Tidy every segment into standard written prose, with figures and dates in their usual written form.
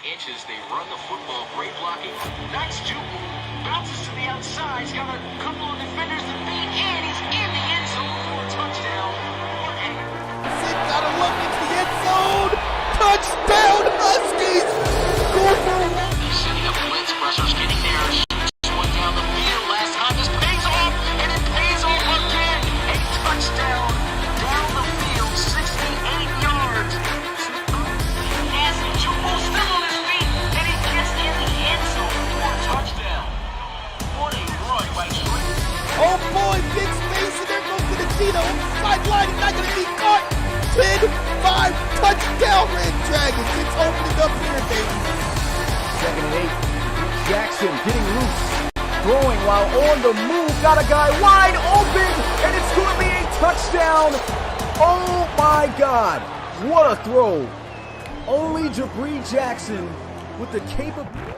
Inches, they run the football, great blocking. Nice juke, bounces to the outside. He's got a couple of defenders to beat, and he's in the end zone for a touchdown. Gotta look into the end zone. Touchdown, Huskies! Go for a walk. He's sending a blitz, pressure's getting there. Shoots one down the field. Last time this pays off, and it pays off again. A touchdown down the field, 68 yards. Still on his feet, and he gets in the end zone for a touchdown. What a run by Trey. Oh boy, big space, and there goes Benedito. Sideline, he's not gonna be caught. 10-5, touchdown, Red Dragons. It's opening up here, baby. 2nd and 8. Jackson getting loose, throwing while on the move. Got a guy wide open, and it's going to be a touchdown. Oh my God, what a throw. Only Jabri Jackson with the capability.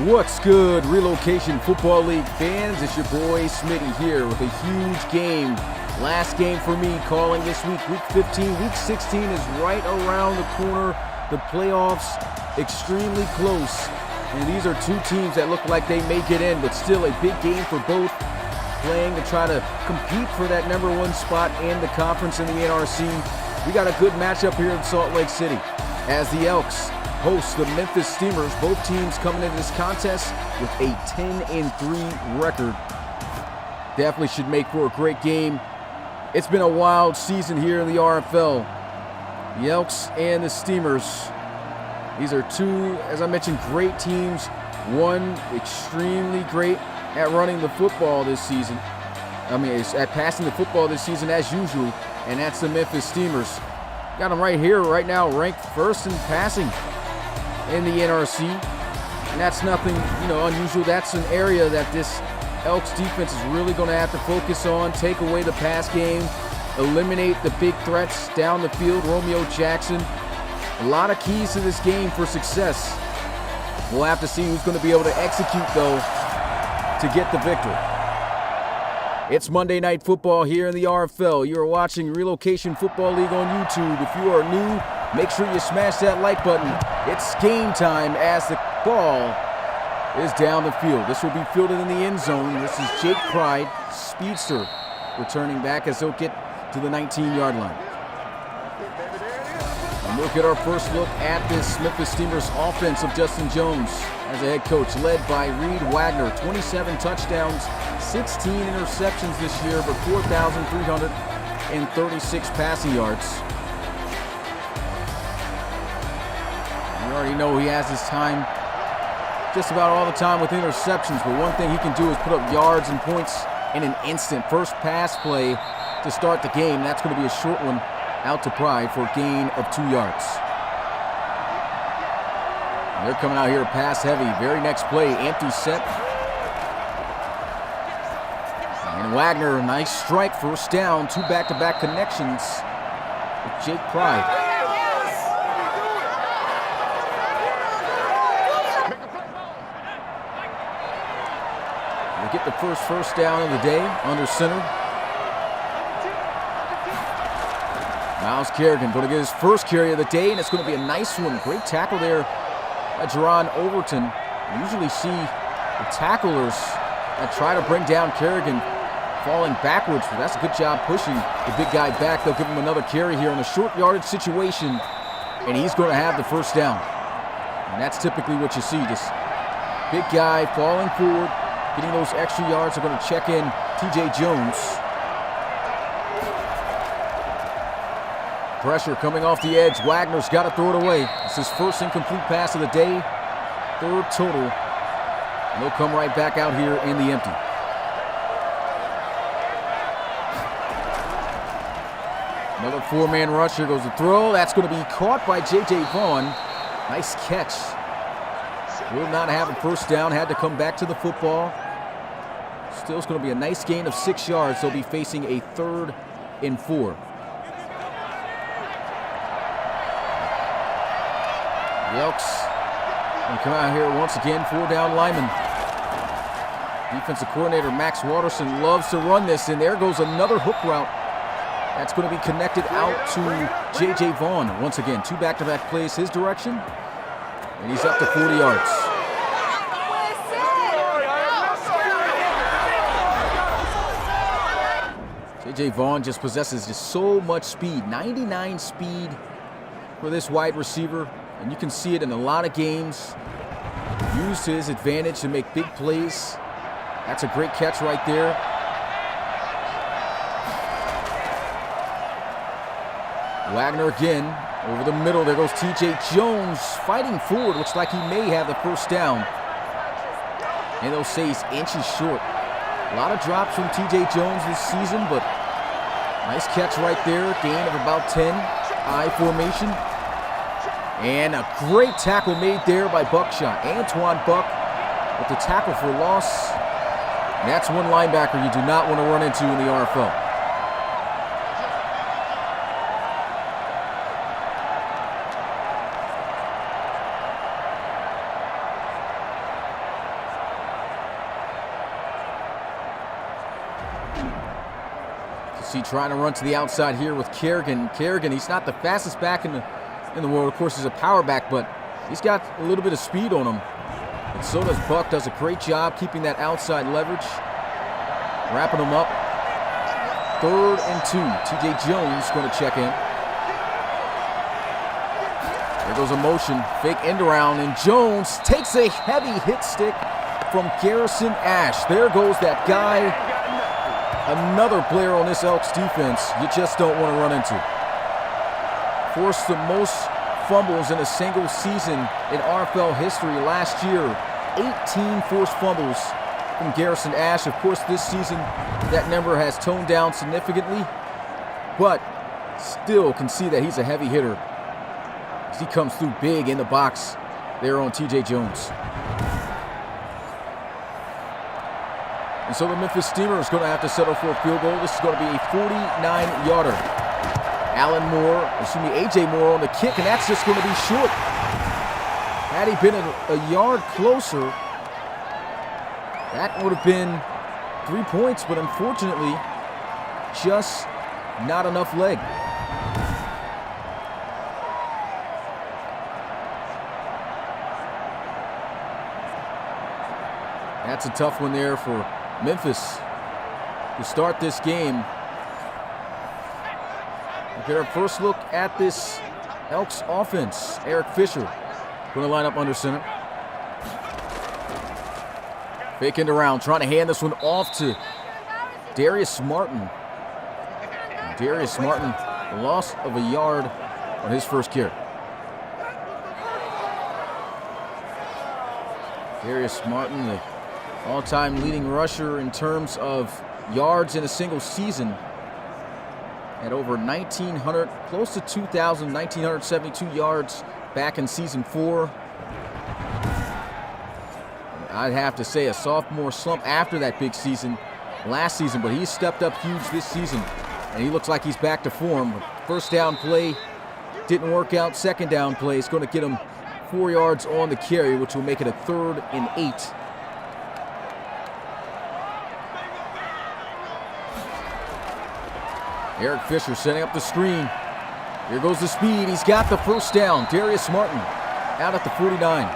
What's good, Relocation Football League fans? It's your boy Smitty here with a huge game. Last game for me calling this week, Week 15. Week 16 is right around the corner. The playoffs extremely close. And these are two teams that look like they may get in, but still a big game for both, playing to try to compete for that number one spot in the conference in the NRC. We got a good matchup here in Salt Lake City as the Elks host the Memphis Steamers. Both teams coming into this contest with a 10-3 record. Definitely should make for a great game. It's been a wild season here in the RFL. The Elks and the Steamers. These are two, as I mentioned, great teams. One extremely great at running the football this season. At passing the football this season as usual, and that's the Memphis Steamers. Got them right here, right now, ranked first in passing in the NRC. And that's nothing, unusual. That's an area that this Elks defense is really going to have to focus on. Take away the pass game, eliminate the big threats down the field. Romeo Jackson. A lot of keys to this game for success. We'll have to see who's going to be able to execute, though, to get the victory. It's Monday Night Football here in the RFL. You are watching Relocation Football League on YouTube. If you are new, make sure you smash that like button. It's game time as the ball is down the field. This will be fielded in the end zone. This is Jake Pride, speedster, returning back as they'll get to the 19-yard line. And we'll get our first look at this Memphis Steamers offense of Justin Jones as a head coach, led by Reed Wagner. 27 touchdowns, 16 interceptions this year, but 4,336 passing yards. We already know he has his time just about all the time with interceptions, but one thing he can do is put up yards and points in an instant. First pass play to start the game. That's going to be a short one out to Pride for a gain of 2 yards. They're coming out here pass heavy. Very next play, empty set. And Wagner, nice strike, first down. 2 back-to-back connections with Jake Pride. They get the first down of the day under center. Miles Kerrigan going to get his first carry of the day, and it's going to be a nice one. Great tackle there by Jerron Overton. You usually see the tacklers that try to bring down Kerrigan falling backwards, but that's a good job pushing the big guy back. They'll give him another carry here in a short yardage situation, and he's going to have the first down. And that's typically what you see, this big guy falling forward, getting those extra yards. They're going to check in TJ Jones. Pressure coming off the edge. Wagner's got to throw it away. It's his first incomplete pass of the day, 3rd total. And they'll come right back out here in the empty. Another 4-man rush. Here goes the throw. That's going to be caught by J.J. Vaughn. Nice catch. Will not have a first down. Had to come back to the football. Still, it's going to be a nice gain of 6 yards. They'll be facing a 3rd and 4. The Elks going to come out here once again, 4-down lineman. Defensive coordinator Max Watterson loves to run this, and there goes another hook route. That's going to be connected out to J.J. Vaughn. Once again, 2 back-to-back plays his direction, and he's up to 40 yards. J.J. Vaughn just possesses just so much speed, 99 speed for this wide receiver. And you can see it in a lot of games. Used to his advantage to make big plays. That's a great catch right there. Wagner again over the middle. There goes TJ Jones fighting forward. Looks like he may have the first down. And they'll say he's inches short. A lot of drops from TJ Jones this season, but nice catch right there. Gain of about 10. I formation. And a great tackle made there by Buckshot. Antoine Buck with the tackle for loss. And that's one linebacker you do not want to run into in the RFL. See, trying to run to the outside here with Kerrigan. Kerrigan, he's not the fastest back in the world. Of course, he's a power back, but he's got a little bit of speed on him. And so does Buck. Does a great job keeping that outside leverage. Wrapping him up. 3rd and 2. TJ Jones going to check in. There goes a motion. Fake end around, and Jones takes a heavy hit stick from Garrison Ash. There goes that guy. Another player on this Elks defense you just don't want to run into. Forced the most fumbles in a single season in RFL history last year. 18 forced fumbles from Garrison Ash. Of course, this season that number has toned down significantly, but still can see that he's a heavy hitter as he comes through big in the box there on TJ Jones. And so the Memphis Steamer is going to have to settle for a field goal. This is going to be a 49-yarder. A.J. Moore on the kick, and that's just going to be short. Had he been a yard closer, that would have been 3 points, but unfortunately, just not enough leg. That's a tough one there for Memphis to start this game. We'll get our first look at this Elks offense. Eric Fisher going to line up under center. Fake end around, trying to hand this one off to Darius Martin. Darius Martin, a loss of a yard on his first carry. Darius Martin, the all-time leading rusher in terms of yards in a single season at over 1,900, close to 2,000, 1,972 yards back in season 4. I'd have to say a sophomore slump after that big season last season, but he's stepped up huge this season, and he looks like he's back to form. First down play didn't work out. Second down play is going to get him 4 yards on the carry, which will make it a 3rd and 8. Eric Fisher setting up the screen. Here goes the speed. He's got the first down. Darius Martin out at the 49.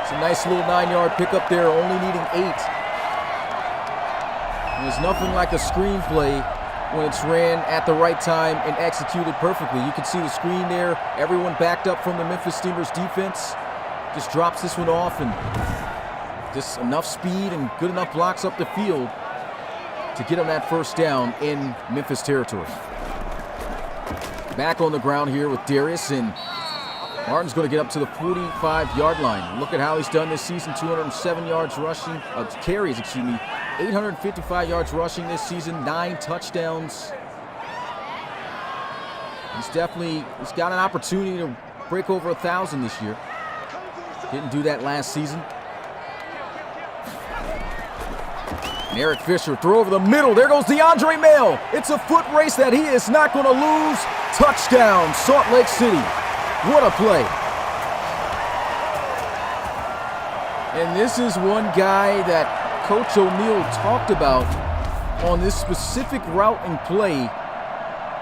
It's a nice little 9-yard pickup there, only needing 8. And there's nothing like a screen play when it's ran at the right time and executed perfectly. You can see the screen there. Everyone backed up from the Memphis Steamers defense. Just drops this one off, and just enough speed and good enough blocks up the field to get him that first down in Memphis territory. Back on the ground here with Darius, and Martin's going to get up to the 45-yard line. Look at how he's done this season. 207 yards rushing, carries, 855 yards rushing this season, 9 touchdowns. He's got an opportunity to break over 1,000 this year. Didn't do that last season. And Eric Fisher, throw over the middle. There goes DeAndre Mail. It's a foot race that he is not going to lose. Touchdown, Salt Lake City. What a play. And this is one guy that Coach O'Neal talked about on this specific route and play.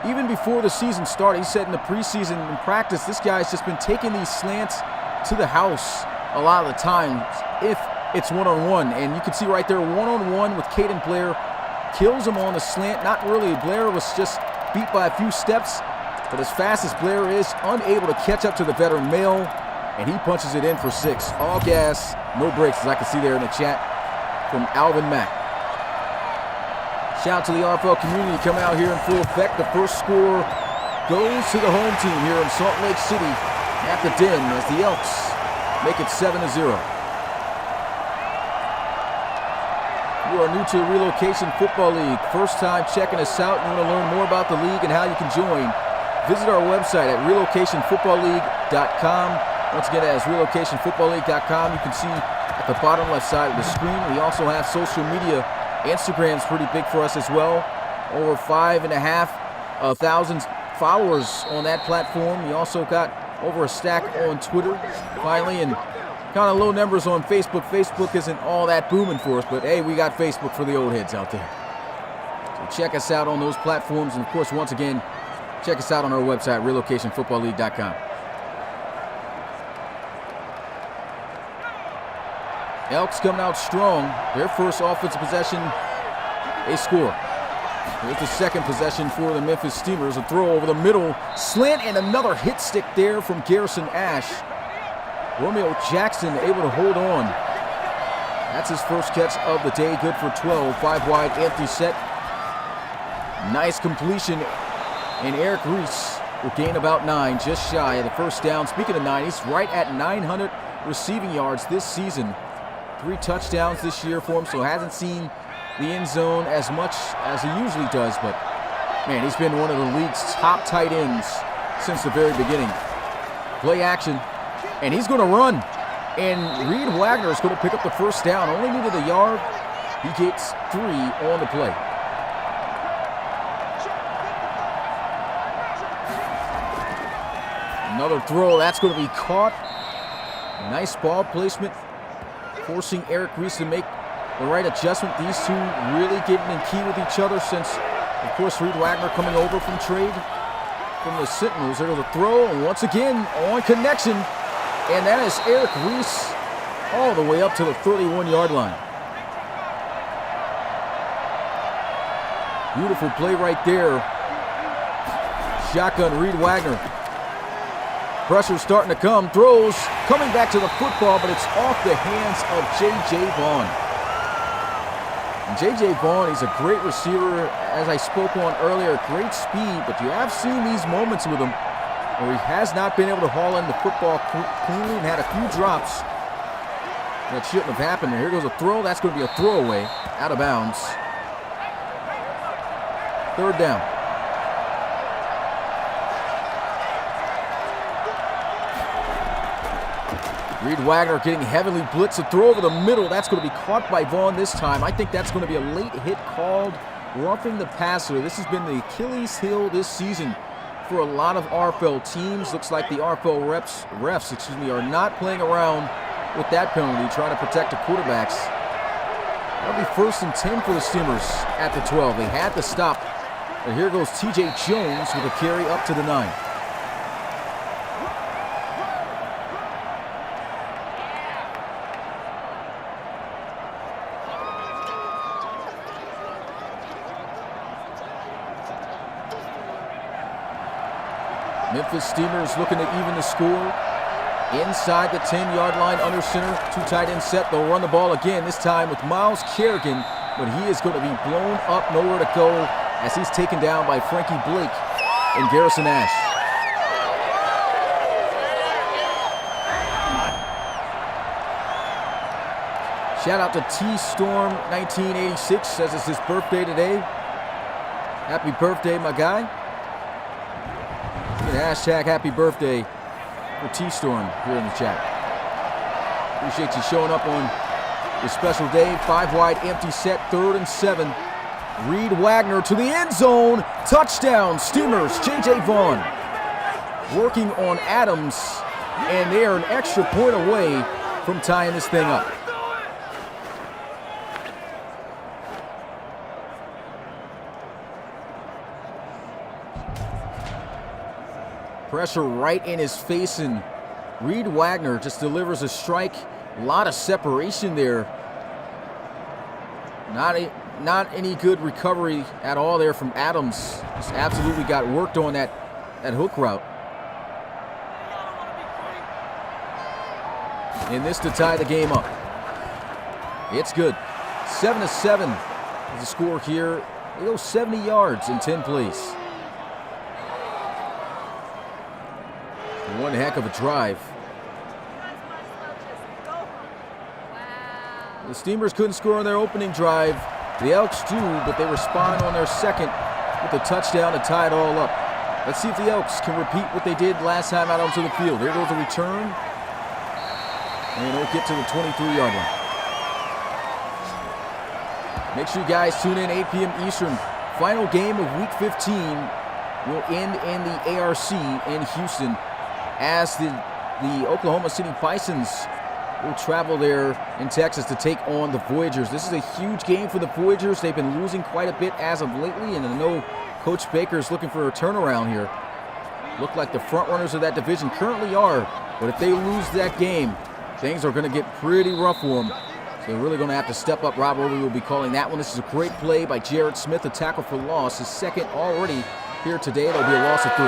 Even before the season started, he said in the preseason in practice, this guy's just been taking these slants to the house a lot of the time if it's one-on-one. And you can see right there, one-on-one with Caden Blair. Kills him on the slant. Not really. Blair was just beat by a few steps. But as fast as Blair is, unable to catch up to the veteran Mail, and he punches it in for 6. All gas, no brakes, as I can see there in the chat from Alvin Mack. Shout out to the RFL community coming out here in full effect. The first score goes to the home team here in Salt Lake City at the Den as the Elks make it 7-0. You are new to the Relocation Football League. First time checking us out and want to learn more about the league and how you can join. Visit our website at relocationfootballleague.com. Once again, that is relocationfootballleague.com. You can see at the bottom left side of the screen. We also have social media. Instagram's pretty big for us as well. Over 5,500 followers on that platform. We also got over a stack on Twitter, finally, and kind of low numbers on Facebook. Facebook isn't all that booming for us, but hey, we got Facebook for the old heads out there. So check us out on those platforms, and of course, once again, check us out on our website, relocationfootballleague.com. Elks coming out strong. Their first offensive possession, they score. Here's the second possession for the Memphis Steamers. A throw over the middle, slant, and another hit stick there from Garrison Ash. Romeo Jackson able to hold on. That's his first catch of the day. Good for 12. 5 wide, empty set. Nice completion. And Eric Reese will gain about 9, just shy of the first down. Speaking of 9, he's right at 900 receiving yards this season. 3 touchdowns this year for him, so hasn't seen the end zone as much as he usually does. But, man, he's been one of the league's top tight ends since the very beginning. Play action, and he's going to run. And Reed Wagner is going to pick up the first down. Only needed a yard. He gets 3 on the play. Another throw, that's going to be caught. Nice ball placement, forcing Eric Reese to make the right adjustment. These two really getting in key with each other since, of course, Reed Wagner coming over from trade from the Sentinels. There's the throw, and once again, on connection. And that is Eric Reese all the way up to the 31-yard line. Beautiful play right there. Shotgun, Reed Wagner. Pressure starting to come. Throws, coming back to the football, but it's off the hands of J.J. Vaughn. And J.J. Vaughn, he's a great receiver, as I spoke on earlier, great speed, but you have seen these moments with him where he has not been able to haul in the football cleanly and had a few drops. That shouldn't have happened there. Here goes a throw. That's going to be a throwaway. Out of bounds. 3rd down. Reed Wagner getting heavily blitzed. A throw over the middle. That's going to be caught by Vaughn this time. I think that's going to be a late hit called. Roughing the passer. This has been the Achilles heel this season for a lot of RFL teams. Looks like the RFL refs, are not playing around with that penalty, trying to protect the quarterbacks. That'll be 1st and 10 for the Steamers at the 12. They had to stop. But here goes TJ Jones with a carry up to the 9. Memphis Steamers looking to even the score. Inside the 10-yard line, under center, 2 tight end set. They'll run the ball again, this time with Miles Kerrigan, but he is going to be blown up, nowhere to go, as he's taken down by Frankie Blake and Garrison Ash. Shout out to T-Storm 1986, says it's his birthday today. Happy birthday, my guy. Hashtag happy birthday for T-Storm here in the chat. Appreciate you showing up on this special day. 5 wide, empty set, 3rd and 7. Reed Wagner to the end zone. Touchdown, Steamers. J.J. Vaughn working on Adams, and they are an extra point away from tying this thing up. Pressure right in his face, and Reed Wagner just delivers a strike. A lot of separation there. Not any good recovery at all there from Adams. Just absolutely got worked on that hook route. And this to tie the game up. It's good. 7-7 is the score here. They go 70 yards in 10 plays. One heck of a drive. The Steamers couldn't score on their opening drive. The Elks do, but they respond on their second with a touchdown to tie it all up. Let's see if the Elks can repeat what they did last time out onto the field. Here goes the return. And it'll get to the 23-yard line. Make sure you guys tune in 8 p.m. Eastern. Final game of Week 15 will end in the ARC in Houston, as the Oklahoma City Bisons will travel there in Texas to take on the Voyagers. This is a huge game for the Voyagers. They've been losing quite a bit as of lately, and I know Coach Baker is looking for a turnaround here. Look like the front runners of that division currently are, but if they lose that game, things are going to get pretty rough for them. So they're really going to have to step up. Rob Overby will be calling that one. This is a great play by Jared Smith, a tackle for loss. His second already here today. It'll be a loss of 3.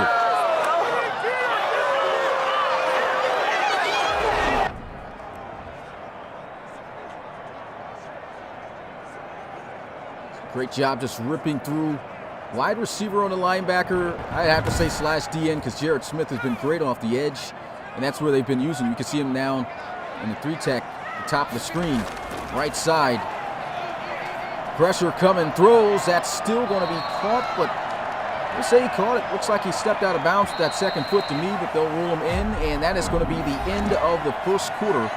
Great job just ripping through. Wide receiver on the linebacker. I'd have to say /DN, because Jared Smith has been great off the edge, and that's where they've been using. You can see him down in the 3-tech, the top of the screen, right side. Pressure coming, throws. That's still going to be caught, but we'll say he caught it. Looks like he stepped out of bounds with that second foot to me, but they'll rule him in, and that is going to be the end of the first quarter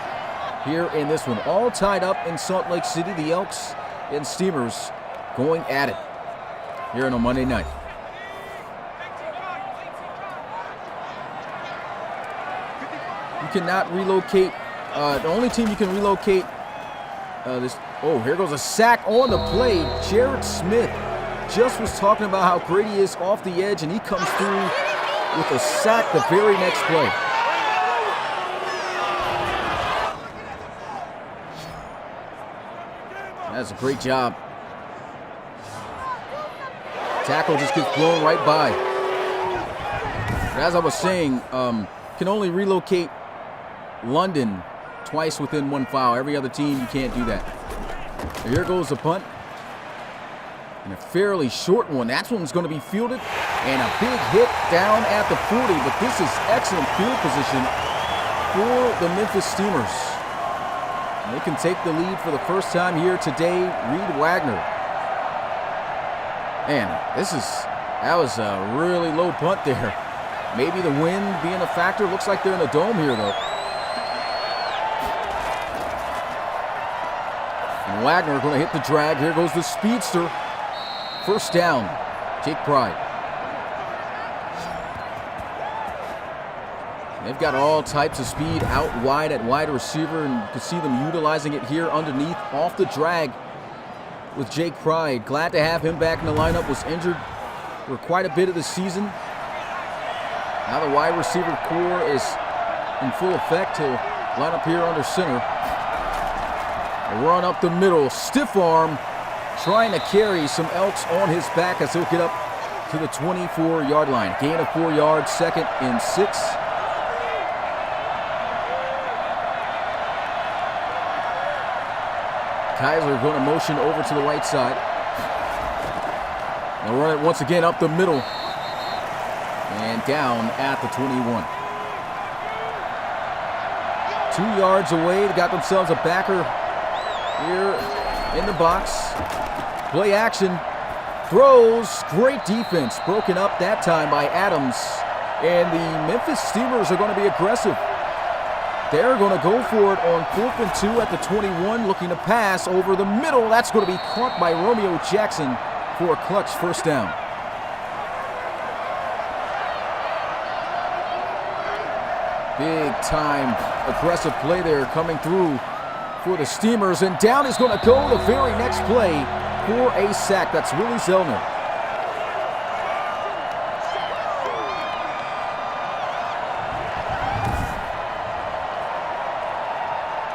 here in this one. All tied up in Salt Lake City. The Elks and Steamers going at it here on a Monday night. You cannot relocate. The only team you can relocate this. Oh, here goes a sack on the play. Jared Smith just was talking about how great he is off the edge, and he comes through with a sack the very next play. That's a great job. Tackle just gets blown right by. But as I was saying, can only relocate London twice within 1 foul. Every other team, you can't do that. So here goes the punt. And a fairly short one. That one's going to be fielded. And a big hit down at the 40. But this is excellent field position for the Memphis Steamers. They can take the lead for the first time here today. Reed Wagner. Man, that was a really low punt there. Maybe the wind being a factor. Looks like they're in a dome here, though. And Wagner going to hit the drag. Here goes the speedster. First down, Jake Pride. They've got all types of speed out wide at wide receiver, and you can see them utilizing it here underneath off the drag with Jake Pride. Glad to have him back in the lineup. Was injured for quite a bit of the season. Now the wide receiver core is in full effect. He'll line up here under center. A run up the middle, stiff arm, trying to carry some Elks on his back as he'll get up to the 24-yard line. Gain of 4 yards, 2nd and 6. Kaiser going to motion over to the right side. They'll run it once again up the middle. And down at the 21. 2 yards away. They got themselves a backer here in the box. Play action. Throws. Great defense. Broken up that time by Adams. And the Memphis Steelers are going to be aggressive. They're going to go for it on 4th and 2 at the 21, looking to pass over the middle. That's going to be caught by Romeo Jackson for a clutch first down. Big time aggressive play there coming through for the Steamers, and down is going to go the very next play for a sack. That's Willie Zellner.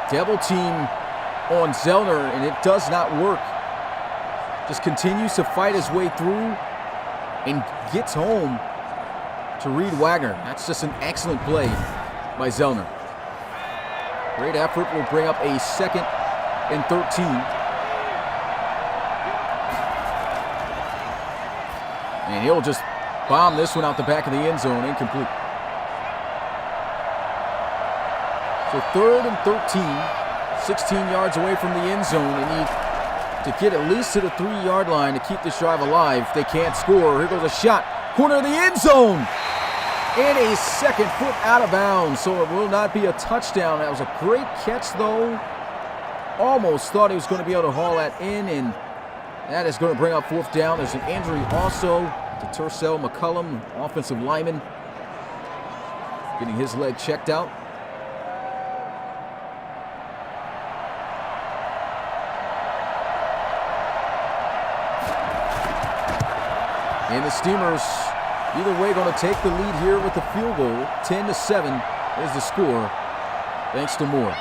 Double team on Zellner, and it does not work. Just continues to fight his way through and gets home to Reed Wagner. That's just an excellent play by Zellner. Great effort will bring up a 2nd and 13. And he'll just bomb this one out the back of the end zone, incomplete. So 3rd and 13, 16 yards away from the end zone. They need to get at least to the 3-yard line to keep this drive alive. They can't score. Here goes a shot. Corner of the end zone. And a 2nd foot out of bounds. So it will not be a touchdown. That was a great catch, though. Almost thought he was going to be able to haul that in. And that is going to bring up 4th down. There's an injury also to Tercel McCullum, offensive lineman. Getting his leg checked out. And the Steamers, either way, going to take the lead here with the field goal. 10-7 is the score, thanks to Moore.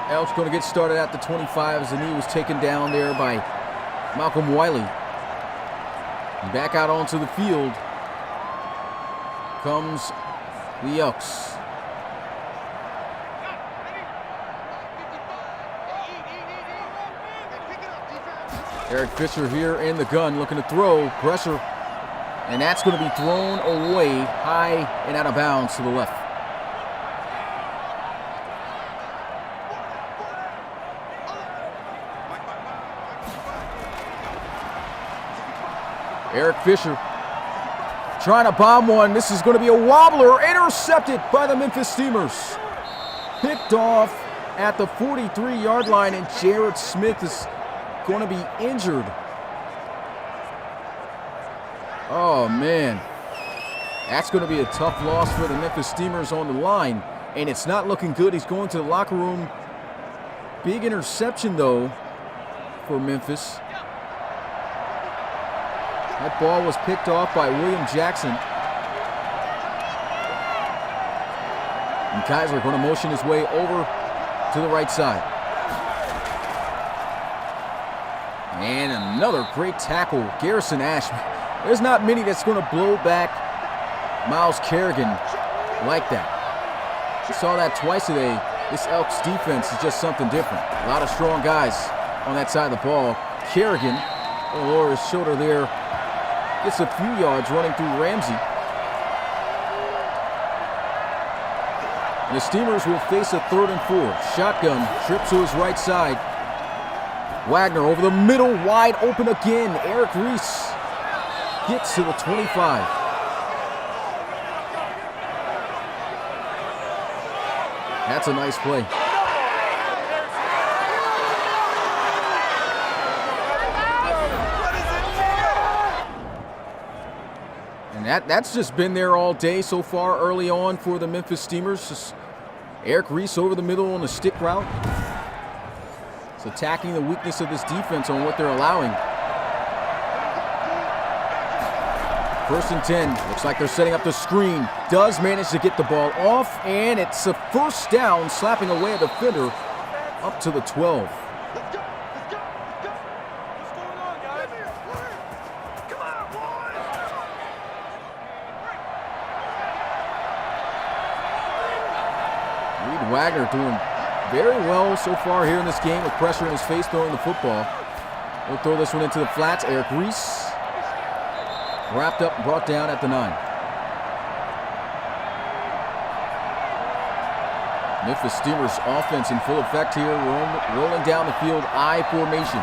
Elks going to get started at the 25 as the knee was taken down there by Malcolm Wiley. And back out onto the field comes the Elks. Eric Fisher here in the gun, looking to throw, pressure, and that's going to be thrown away high and out of bounds to the left. Eric Fisher trying to bomb one. This is going to be a wobbler. Intercepted by the Memphis Steamers. Picked off at the 43-yard line, and Jared Smith is going to be injured. Oh, man. That's going to be a tough loss for the Memphis Steamers on the line, and it's not looking good. He's going to the locker room. Big interception, though, for Memphis. That ball was picked off by William Jackson. And Kaiser going to motion his way over to the right side. And another great tackle, Garrison Ash. There's not many that's going to blow back Miles Kerrigan like that. We saw that twice today. This Elks defense is just something different. A lot of strong guys on that side of the ball. Kerrigan, over his shoulder there, gets a few yards running through Ramsey. And the Steamers will face a 3rd and 4. Shotgun, trips to his right side. Wagner over the middle, wide open again. Eric Reese gets to the 25. That's a nice play. And that's just been there all day so far early on for the Memphis Steamers. Just Eric Reese over the middle on the stick route. It's attacking the weakness of this defense on what they're allowing. 1st and 10. Looks like they're setting up the screen. Does manage to get the ball off, and it's a 1st down, slapping away a defender up to the 12. Wagner doing very well so far here in this game with pressure in his face throwing the football. He'll throw this one into the flats. Eric Reese wrapped up and brought down at the 9. Memphis Steelers offense in full effect here, rolling down the field, I formation.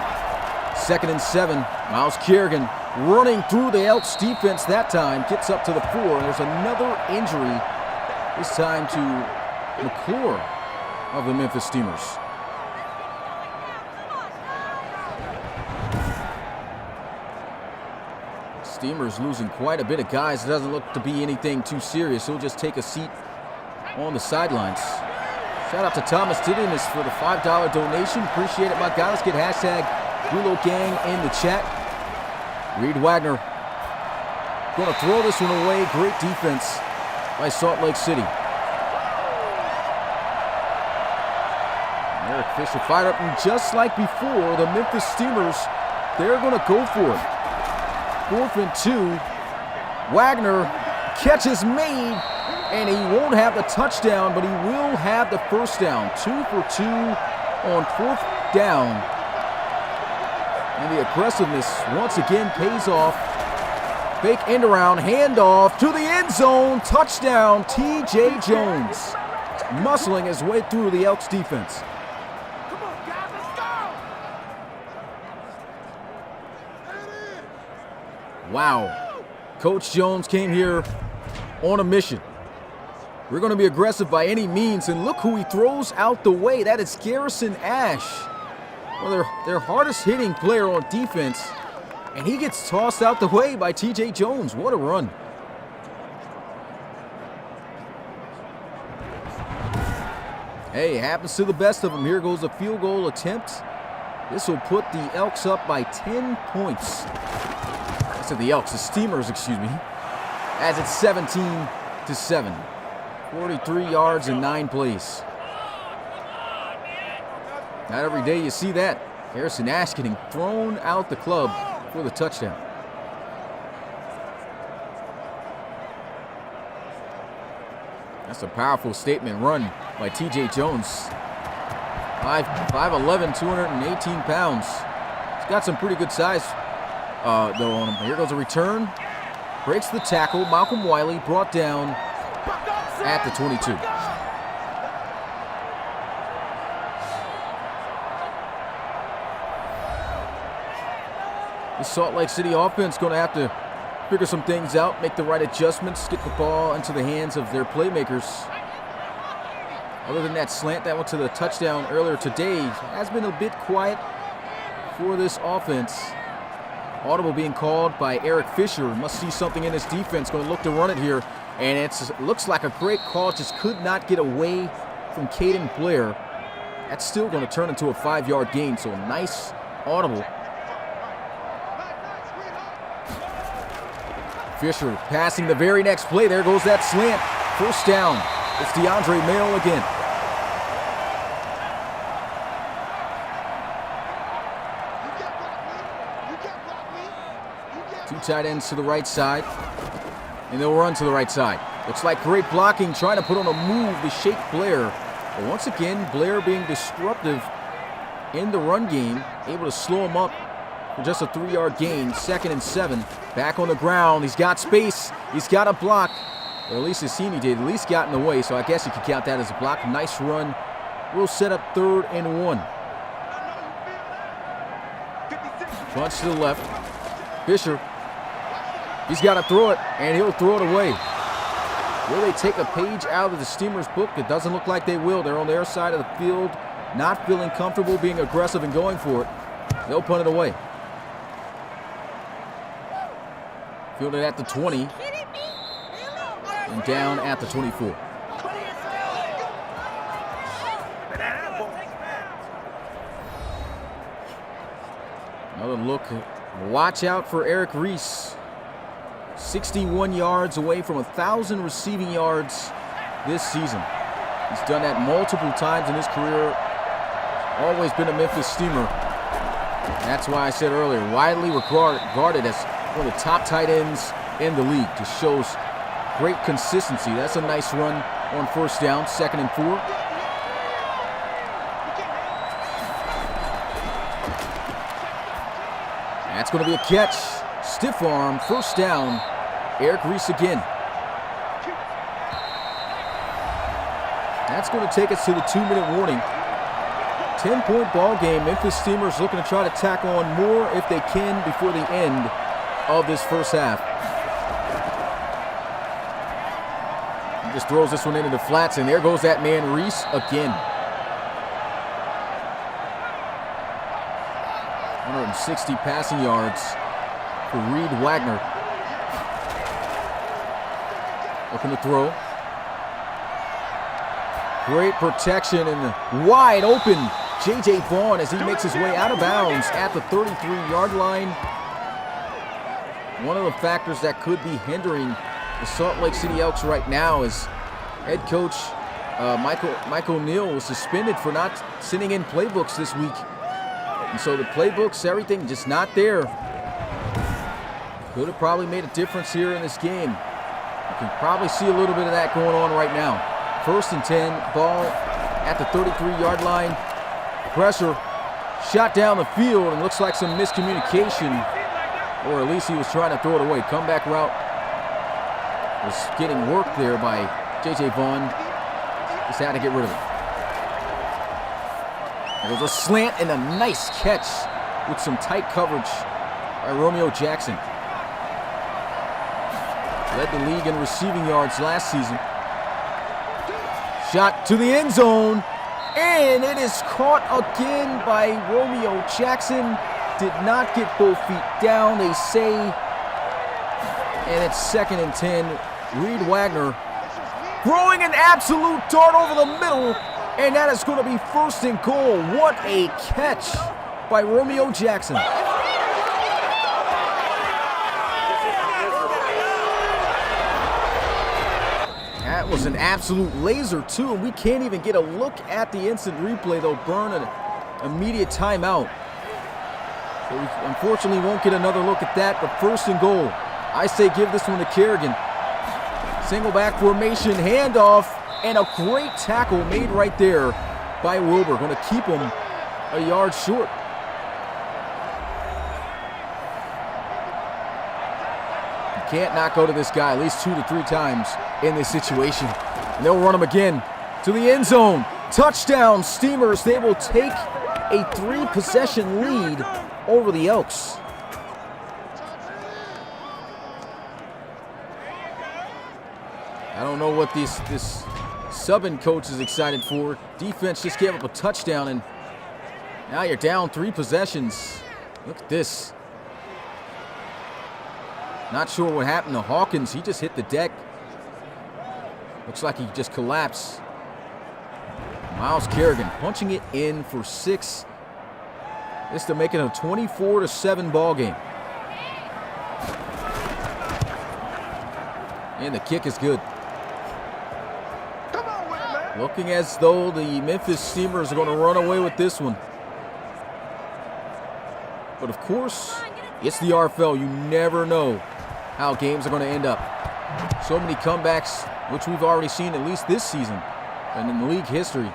2nd and 7. Miles Kerrigan running through the Elks defense that time, gets up to the 4, and there's another injury, this time to McClure of the Memphis Steamers. Steamers losing quite a bit of guys. It doesn't look to be anything too serious. He'll just take a seat on the sidelines. Shout out to Thomas Didymus for the $5 donation. Appreciate it, my guy. Let's get hashtag ReloCang in the chat. Reed Wagner going to throw this one away. Great defense by Salt Lake City. Eric Fisher fired up, and just like before, the Memphis Steamers, they're going to go for it. 4th and 2. Wagner catches made, and he won't have the touchdown, but he will have the 1st down. 2 for 2 on 4th down. And the aggressiveness once again pays off. Fake end around, handoff to the end zone. Touchdown, T.J. Jones. Muscling his way through the Elks defense. Wow. Coach Jones came here on a mission. We're going to be aggressive by any means, and look who he throws out the way. That is Garrison Ash. Well, their hardest hitting player on defense, and he gets tossed out the way by T.J. Jones. What a run. Hey, it happens to the best of them. Here goes a field goal attempt. This will put the Elks up by 10 points. I said the Elks, the Steamers, excuse me. As it's 17-7. 43 yards and 9 plays. Not every day you see that. Harrison Ash getting thrown out the club for the touchdown. That's a powerful statement run by T.J. Jones. 5'11", 218 pounds. He's got some pretty good size though on him. Here goes a return. Breaks the tackle. Malcolm Wiley brought down at the 22. The Salt Lake City offense going to have to figure some things out, make the right adjustments, get the ball into the hands of their playmakers. Other than that slant that went to the touchdown earlier today, has been a bit quiet for this offense. Audible being called by Eric Fisher. Must see something in his defense. Going to look to run it here. And it looks like a great call. Just could not get away from Caden Blair. That's still going to turn into a 5-yard gain. So nice audible. Fisher passing the very next play. There goes that slant. 1st down. It's DeAndre Mayo again. Two tight ends to the right side, and they'll run to the right side. Looks like great blocking, trying to put on a move to shake Blair. But once again, Blair being disruptive in the run game, able to slow him up for just a 3-yard gain. 2nd and 7. Back on the ground. He's got space. He's got a block. Or at least Hassini did. At least got in the way, so I guess you could count that as a block. Nice run. We'll set up 3rd and 1. Bunch to the left. Fisher. He's got to throw it, and he'll throw it away. Will they take a page out of the Steamers' book? It doesn't look like they will. They're on their side of the field, not feeling comfortable being aggressive and going for it. They'll punt it away. Fielded at the 20. And down at the 24. Another look. Watch out for Eric Reese. 61 yards away from 1,000 receiving yards this season. He's done that multiple times in his career. Always been a Memphis Steamer. That's why I said earlier, widely regarded as one of the top tight ends in the league. Just shows great consistency. That's a nice run on 1st down, 2nd and 4. That's going to be a catch. Stiff arm, 1st down. Eric Reese again. That's going to take us to the 2-minute warning. 10-point ball game. Memphis Steamers looking to try to tack on more if they can before the end of this 1st half. He just throws this one into the flats, and there goes that man Reese again. 160 passing yards for Reed Wagner. Looking to throw. Great protection and wide open J.J. Vaughn as he makes his way out of bounds at the 33-yard line. One of the factors that could be hindering the Salt Lake City Elks right now is head coach Mike O'Neill was suspended for not sending in playbooks this week. And so the playbooks, everything just not there. Could have probably made a difference here in this game. You can probably see a little bit of that going on right now. 1st and 10, ball at the 33-yard line. Pressure, shot down the field, and looks like some miscommunication, or at least he was trying to throw it away. Comeback route was getting worked there by J.J. Vaughn. Just had to get rid of it. There was a slant and a nice catch with some tight coverage by Romeo Jackson. Led the league in receiving yards last season. Shot to the end zone, and it is caught again by Romeo Jackson. Did not get both feet down, they say. And it's 2nd and 10. Reed Wagner throwing an absolute dart over the middle, and that is going to be 1st and goal. What a catch by Romeo Jackson. That was an absolute laser, too, and we can't even get a look at the instant replay. They'll burn an immediate timeout. So we unfortunately won't get another look at that, but 1st and goal. I say give this one to Kerrigan. Single back formation, handoff, and a great tackle made right there by Wilbur. Going to keep him a yard short. Can't not go to this guy at least 2 to 3 times in this situation. And they'll run him again to the end zone. Touchdown, Steamers. They will take a 3-possession lead over the Elks. I don't know what this subbing coach is excited for. Defense just gave up a touchdown, and now you're down 3 possessions. Look at this. Not sure what happened to Hawkins. He just hit the deck. Looks like he just collapsed. Miles Kerrigan punching it in for 6. This to make it a 24-7 ball game. And the kick is good. Looking as though the Memphis Steamers are going to run away with this one. But of course, it's the RFL. You never know how games are going to end up. So many comebacks, which we've already seen at least this season and in the league history.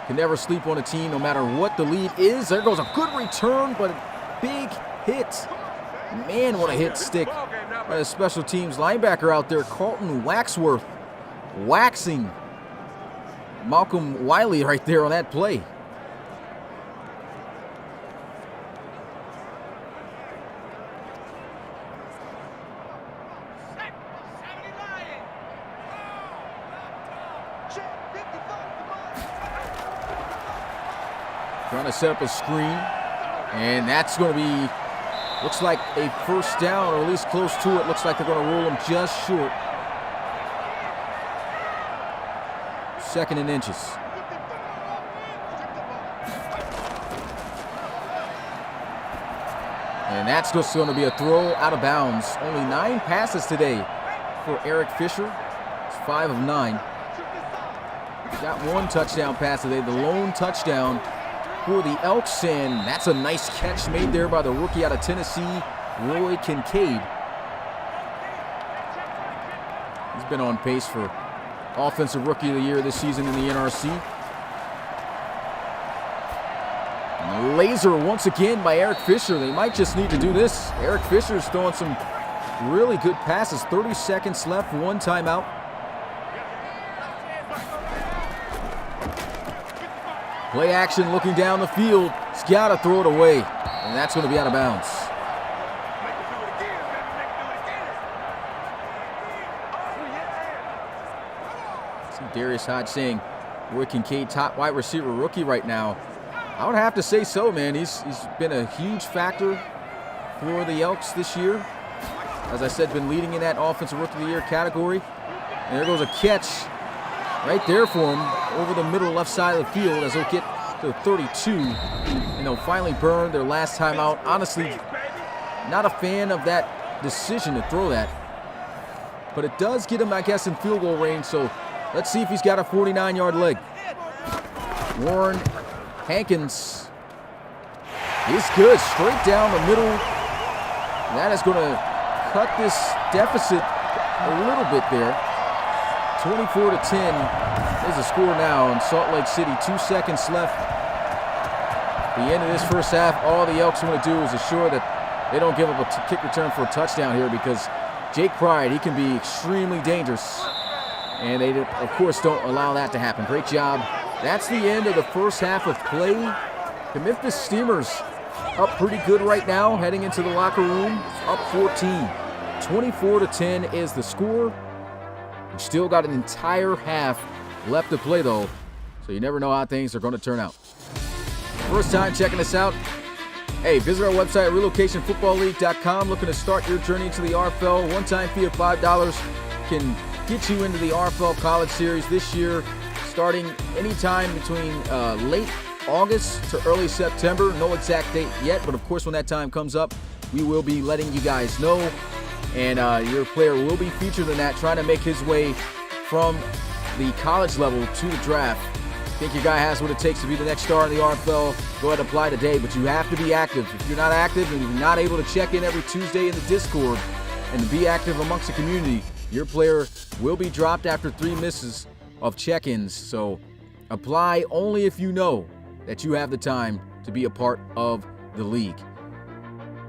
can never sleep on a team no matter what the lead is. There goes a good return, but a big hit. Man, what a hit stick by the special teams linebacker out there, Carlton Waxworth, waxing Malcolm Wiley right there on that play. Trying to set up a screen, and that's going to be, looks like a first down, or at least close to it. Looks like they're going to roll him just short. 2nd and inches. And that's just going to be a throw out of bounds. Only 9 passes today for Eric Fisher. It's 5 of 9. Got 1 touchdown pass today, the lone touchdown for the Elks, and that's a nice catch made there by the rookie out of Tennessee, Roy Kincaid. He's been on pace for Offensive Rookie of the Year this season in the NRC. And laser once again by Eric Fisher. They might just need to do this. Eric Fisher's throwing some really good passes. 30 seconds left, 1 timeout. Play action, looking down the field. He's got to throw it away, and that's going to be out of bounds. See Darius Hodge saying Roy Kincaid, top wide receiver rookie right now. I would have to say so, man. He's been a huge factor for the Elks this year. As I said, been leading in that Offensive Rookie of the Year category. And there goes a catch right there for him over the middle left side of the field as they'll get to 32, and they'll finally burn their last time out. Honestly, not a fan of that decision to throw that, but it does get him, I guess, in field goal range, so let's see if he's got a 49-yard leg. Warren Hankins is good, straight down the middle. That is going to cut this deficit a little bit there. 24-10 is the score now in Salt Lake City. 2 seconds left. The end of this first half, all the Elks want to do is assure that they don't give up a kick return for a touchdown here, because Jake Pride, he can be extremely dangerous. And they, of course, don't allow that to happen. Great job. That's the end of the first half of play. The Memphis Steamers up pretty good right now, heading into the locker room, up 14. 24-10 is the score. We've still got an entire half left to play, though, so you never know how things are going to turn out. First time checking us out, hey, visit our website at relocationfootballleague.com. Looking to start your journey into the RFL. One-time fee of $5 can get you into the RFL College Series this year, starting anytime between late August to early September. No exact date yet, but of course when that time comes up, we will be letting you guys know. And your player will be featured in that, trying to make his way from the college level to the draft. Think your guy has what it takes to be the next star in the RFL? Go ahead and apply today, but you have to be active. If you're not active and you're not able to check in every Tuesday in the Discord and to be active amongst the community, your player will be dropped after 3 misses of check-ins. So apply only if you know that you have the time to be a part of the league.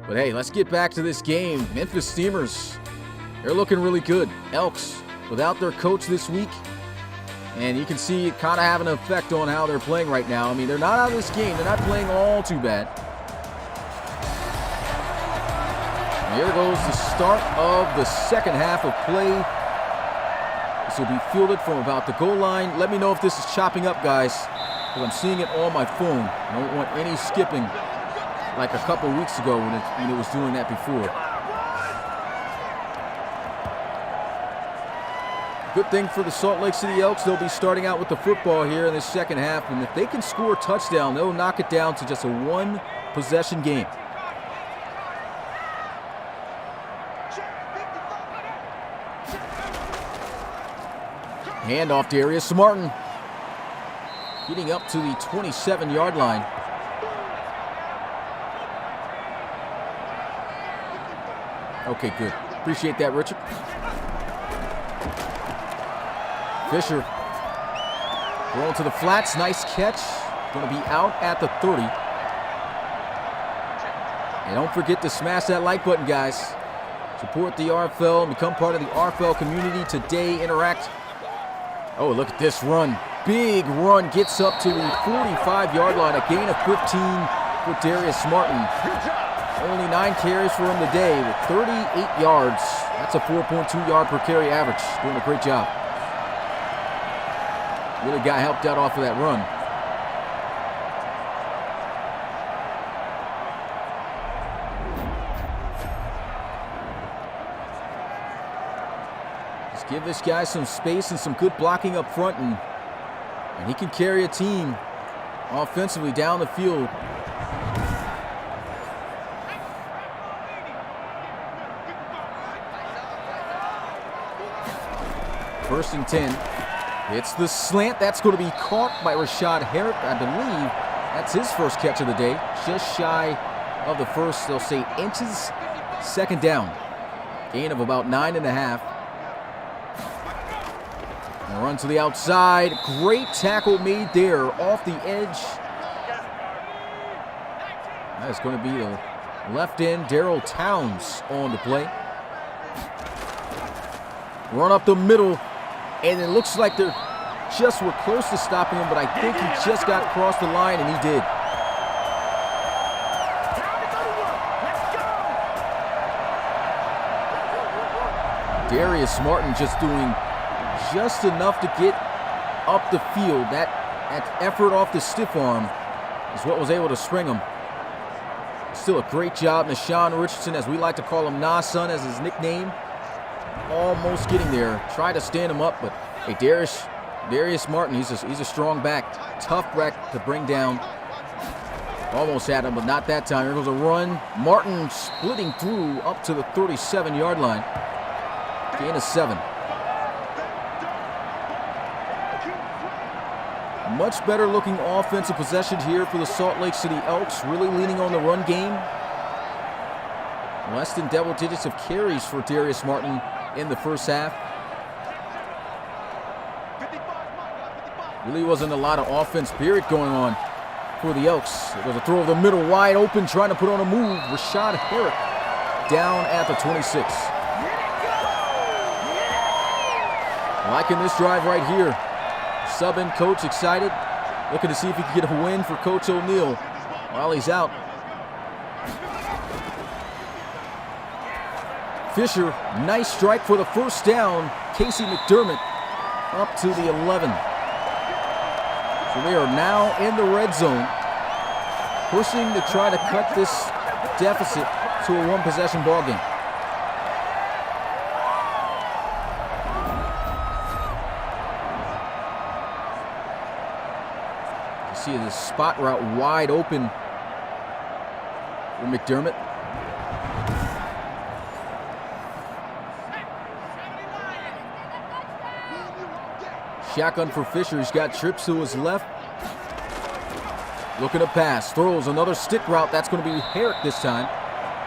But hey, let's get back to this game. Memphis Steamers, they're looking really good. Elks without their coach this week, and you can see it kind of having an effect on how they're playing right now. I mean, they're not out of this game. They're not playing all too bad. And here goes the start of the second half of play. This will be fielded from about the goal line. Let me know if this is chopping up, guys, because I'm seeing it on my phone. I don't want any skipping like a couple weeks ago when it was doing that before. Good thing for the Salt Lake City Elks, they'll be starting out with the football here in the second half, and if they can score a touchdown, they'll knock it down to just a 1-possession game. Handoff to Darius Martin, getting up to the 27-yard line. Okay, good. Appreciate that, Richard. Fisher Thrown to the flats. Nice catch. Going to be out at the 30. And don't forget to smash that like button, guys. Support the RFL and become part of the RFL community today. Interact. Oh, look at this run. Big run. Gets up to the 45-yard line. A gain of 15 for Darius Martin. Only 9 carries for him today with 38 yards. That's a 4.2 yard per carry average. Doing a great job. Really got helped out off of that run. Just give this guy some space and some good blocking up front, and he can carry a team offensively down the field. First and 10. It's the slant. That's going to be caught by Rashad Herrick. I believe that's his first catch of the day. Just shy of the first, they'll say, inches. Second down. Gain of about 9.5. And run to the outside. Great tackle made there off the edge. That's going to be the left end, Darrell Towns, on the play. Run up the middle. And it looks like they're just were close to stopping him, but I think he just got across the line, and he did. Darius Martin just doing just enough to get up the field. That effort off the stiff arm is what was able to spring him. Still a great job, Nashawn Richardson, as we like to call him, Nason as his nickname. Almost getting there. Tried to stand him up, but hey, Darius Martin, he's a strong back. Tough back to bring down. Almost had him, but not that time. Here goes a run. Martin splitting through up to the 37-yard line. Gain of 7. Much better looking offensive possession here for the Salt Lake City Elks. Really leaning on the run game. Less than double digits of carries for Darius Martin in the first half. Really wasn't a lot of offense period going on for the Elks. It was a throw of the middle, wide open, trying to put on a move. Rashad Herrick down at the 26. Liking this drive right here. Sub-in coach excited, looking to see if he can get a win for Coach O'Neill while he's out. Fisher, nice strike for the first down. Casey McDermott up to the 11. So they are now in the red zone, pushing to try to cut this deficit to a one-possession ball game. You see this spot route wide open for McDermott. Shotgun for Fisher. He's got trips to his left. Looking to pass. Throws another stick route. That's going to be Herrick this time.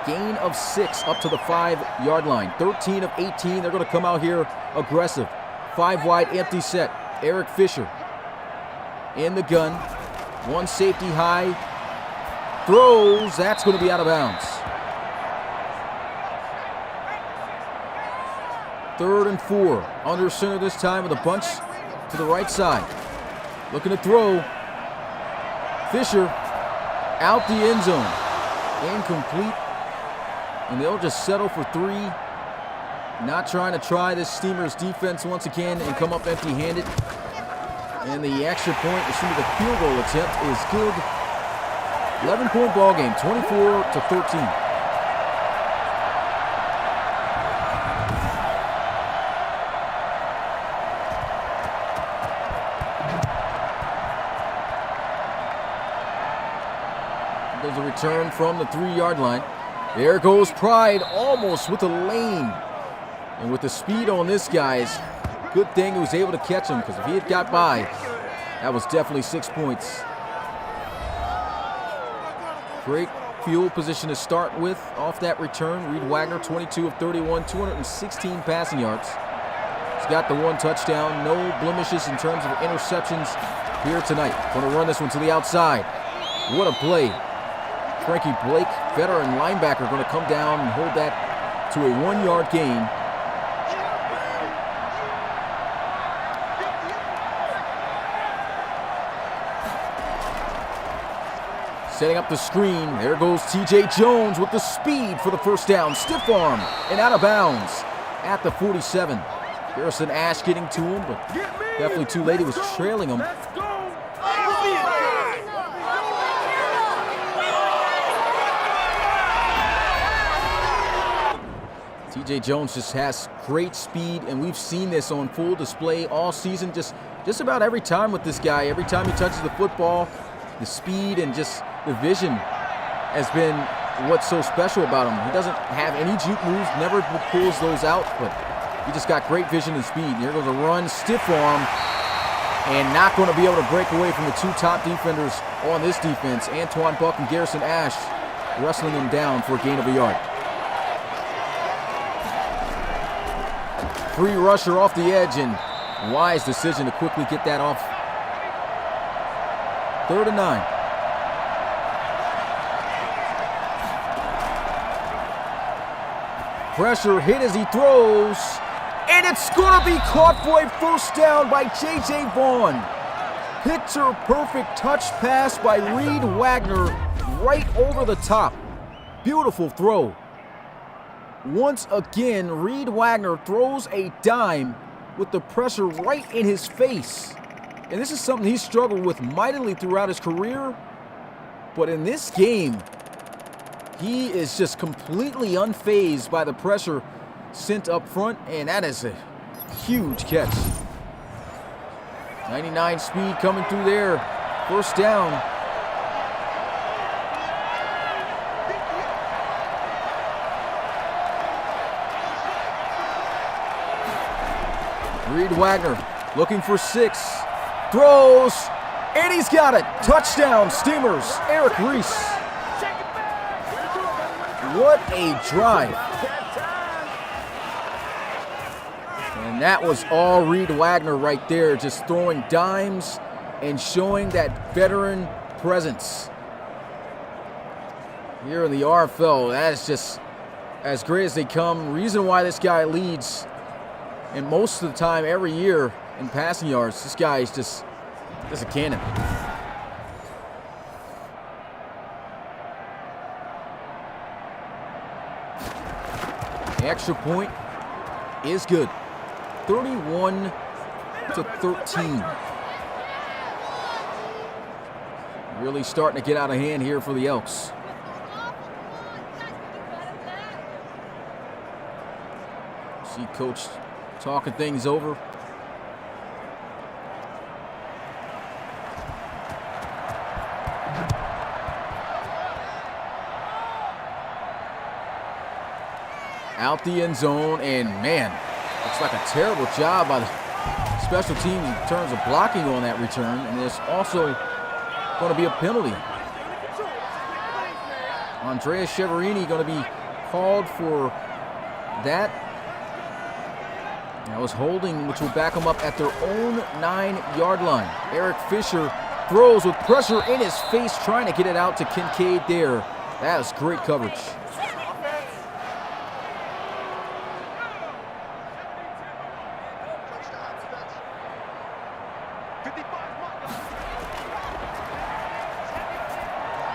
Gain of 6 up to the 5-yard line. 13 of 18. They're going to come out here aggressive. 5 wide empty set. Eric Fisher in the gun. One safety high. Throws. That's going to be out of bounds. 3rd and 4. Under center this time with a bunch to the right side. Looking to throw. Fisher out the end zone. Incomplete. And they'll just settle for 3. Not trying to try this Steamers defense once again and come up empty-handed. And the extra point, assuming the field goal attempt, is good. 11-point ball game, 24-13. There's a return from the 3-yard line. There goes Pride, almost with a lane. And with the speed on this guy's, good thing he was able to catch him, because if he had got by, that was definitely 6 points. Great field position to start with off that return. Reed Wagner, 22 of 31, 216 passing yards. He's got the 1 touchdown. No blemishes in terms of interceptions here tonight. Going to run this one to the outside. What a play. Frankie Blake, veteran linebacker, going to come down and hold that to a 1-yard gain. Setting up the screen. There goes T.J. Jones with the speed for the first down. Stiff arm and out of bounds at the 47. Garrison Ash getting to him, but definitely too late. He was trailing him. T.J. Jones just has great speed, and we've seen this on full display all season. Just about every time with this guy. Every time he touches the football, the speed and just the vision has been what's so special about him. He doesn't have any juke moves, never pulls those out, but he just got great vision and speed. Here goes a run, stiff arm, and not going to be able to break away from the 2 top defenders on this defense. Antoine Buck and Garrison Ash wrestling him down for a gain of a yard. Free rusher off the edge, and wise decision to quickly get that off. 3rd and 9. Pressure hit as he throws, and it's going to be caught for a first down by J.J. Vaughn. Picture-perfect touch pass by Reed Wagner right over the top. Beautiful throw. Once again, Reed Wagner throws a dime with the pressure right in his face. And this is something he's struggled with mightily throughout his career. But in this game, he is just completely unfazed by the pressure sent up front, and that is a huge catch. 99 speed coming through there. First down. Reed Wagner looking for 6. Throws, and he's got it. Touchdown, Steamers. Eric Reese. What a drive. And that was all Reed Wagner right there, just throwing dimes and showing that veteran presence. Here in the RFL, that is just as great as they come. Reason why this guy leads, and most of the time, every year in passing yards, this guy is just a cannon. The extra point is good. 31-13. Really starting to get out of hand here for the Elks. See Coach talking things over. Out the end zone, and man, looks like a terrible job by the special teams in terms of blocking on that return, and there's also going to be a penalty. Andreas Cheverini going to be called for that. That was holding, which will back them up at their own 9-yard line. Eric Fisher throws with pressure in his face, trying to get it out to Kincaid there. That was great coverage.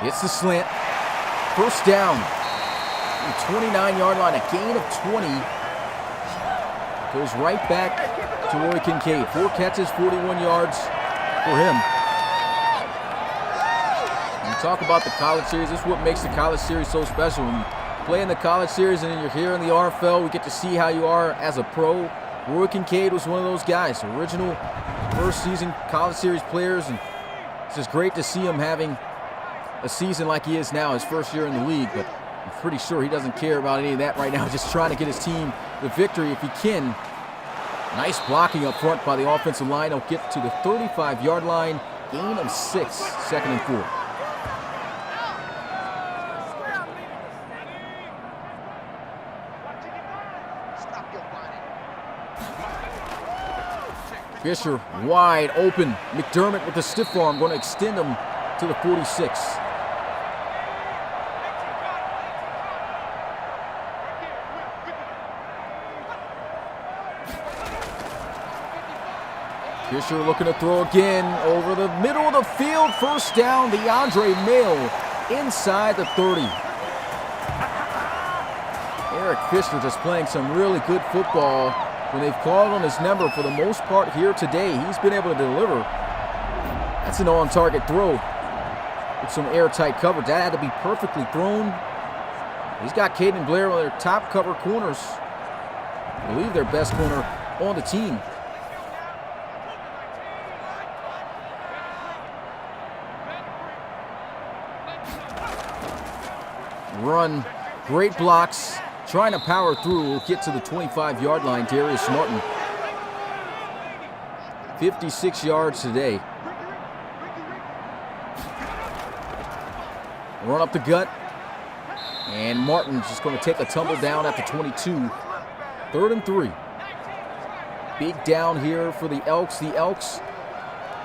It's the slant. First down. The 29-yard line, a gain of 20. Goes right back to Roy Kincaid. 4 catches, 41 yards for him. When you talk about the college series, this is what makes the college series so special. When you play in the college series and then you're here in the RFL, we get to see how you are as a pro. Roy Kincaid was one of those guys, original first-season college series players, and it's just great to see him having a season like he is now, his first year in the league, but I'm pretty sure he doesn't care about any of that right now, just trying to get his team the victory if he can. Nice blocking up front by the offensive line. He'll get to the 35-yard line, gain of 6, 2nd and 4. Fisher wide open. McDermott with the stiff arm going to extend him to the 46. Fisher looking to throw again over the middle of the field. First down, DeAndre Mail inside the 30. Eric Fisher just playing some really good football. When they've called on his number for the most part here today, he's been able to deliver. That's an on-target throw with some airtight coverage. That had to be perfectly thrown. He's got Caden Blair, one of their top cover corners. I believe their best corner on the team. Run, great blocks, trying to power through. We'll get to the 25-yard line. Darius Martin, 56 yards today. Run up the gut, and Martin's just going to take a tumble down at the 22. 3rd and 3. Big down here for the Elks. The Elks,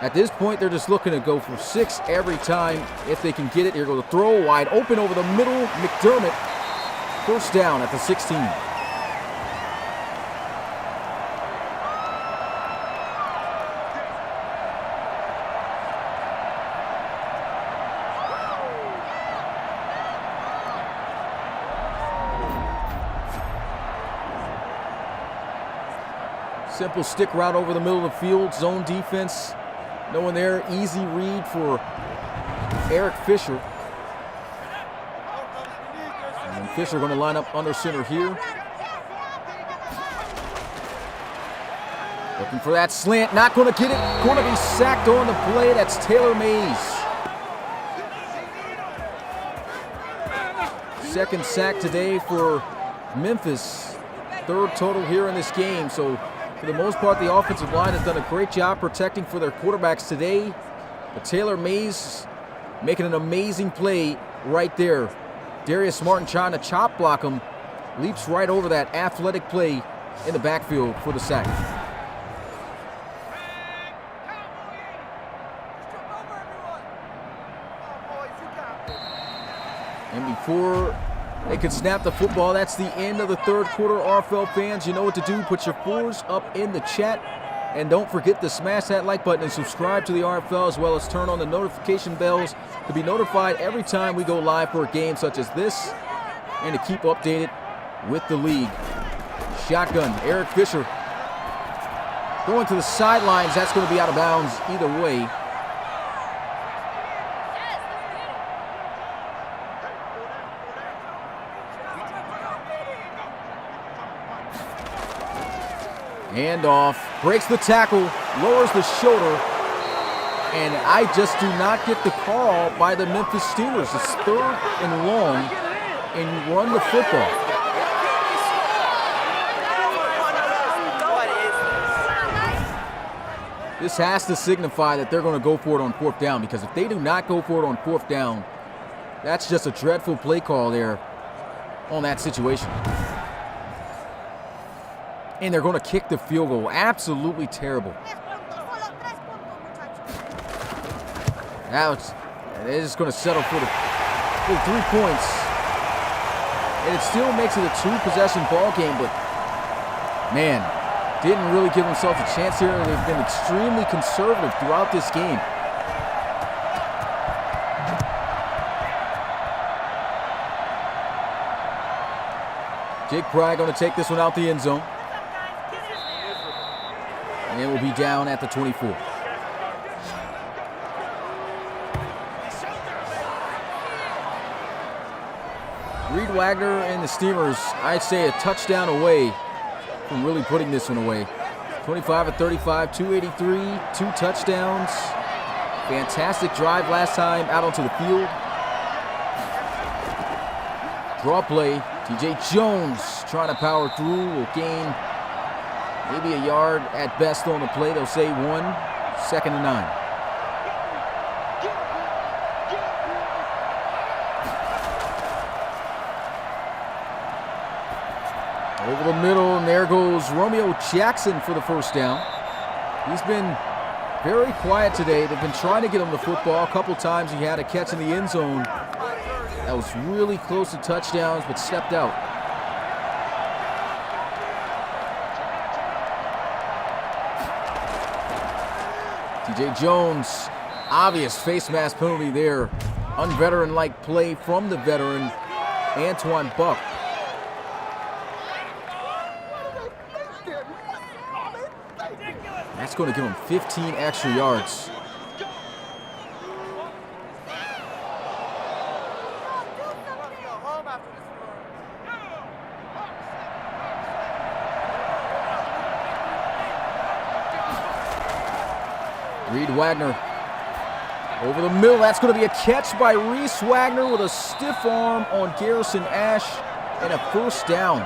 at this point, they're just looking to go for 6 every time if they can get it. Here goes the throw, wide open over the middle. McDermott, first down at the 16. Simple stick route over the middle of the field, zone defense. No one there, easy read for Eric Fisher. And Fisher going to line up under center here. Looking for that slant, not going to get it. Going to be sacked on the play. That's Taylor Mays. Second sack today for Memphis. 3rd total here in this game. So for the most part, the offensive line has done a great job protecting for their quarterbacks today. But Taylor Mays making an amazing play right there. Darius Martin trying to chop block him. Leaps right over that athletic play in the backfield for the sack. And before they could snap the football, that's the end of the 3rd quarter. RFL fans, you know what to do. Put your 4s up in the chat. And don't forget to smash that like button and subscribe to the RFL, as well as turn on the notification bells to be notified every time we go live for a game such as this, and to keep updated with the league. Shotgun, Eric Fisher going to the sidelines. That's going to be out of bounds either way. Handoff, breaks the tackle, lowers the shoulder, and I just do not get the call by the Memphis Steelers. It's 3rd and long, and you run the football. This has to signify that they're going to go for it on 4th down, because if they do not go for it on 4th down, that's just a dreadful play call there on that situation. And they're going to kick the field goal. Absolutely terrible. Now they're just going to settle for the 3 points. And it still makes it a 2-possession ball game, but man, didn't really give themselves a chance here. They've been extremely conservative throughout this game. Jake Pry going to take this one out the end zone. And it will be down at the 24. Reed Wagner and the Steamers, I'd say a touchdown away from really putting this one away. 25 of 35, 283, 2 touchdowns. Fantastic drive last time out onto the field. Draw play. TJ Jones trying to power through, will gain maybe a yard at best on the play. They'll say 1, 2nd and 9. Over the middle, and there goes Romeo Jackson for the first down. He's been very quiet today. They've been trying to get him the football. A couple times he had a catch in the end zone that was really close to touchdowns, but stepped out. TJ Jones, obvious face mask penalty there. Unveteran-like play from the veteran, Antoine Buck. That's going to give him 15 extra yards. Reed Wagner over the middle. That's going to be a catch by Reese Wagner with a stiff arm on Garrison Ash and a first down.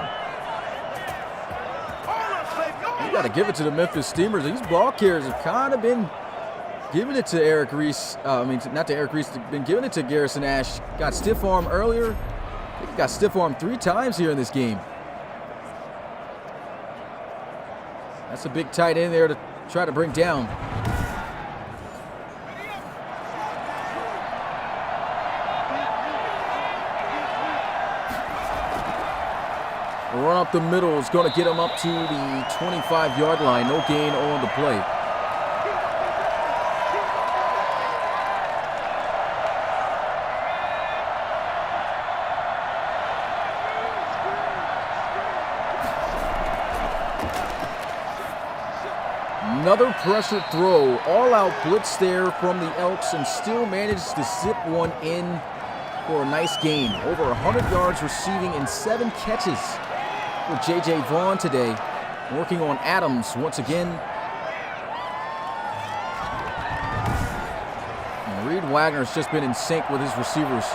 You got to give it to the Memphis Steamers. These ball carriers have kind of been giving it to Eric Reese. Not to Eric Reese. They've been giving it to Garrison Ash. Got stiff arm earlier. I think he got stiff arm 3 times here in this game. That's a big tight end there to try to bring down. Run up the middle is going to get him up to the 25-yard line. No gain on the play. Another pressure throw. All-out blitz there from the Elks, and still managed to zip one in for a nice gain. Over 100 yards receiving and 7 catches for J.J. Vaughn today, working on Adams once again. And Reed Wagner's just been in sync with his receivers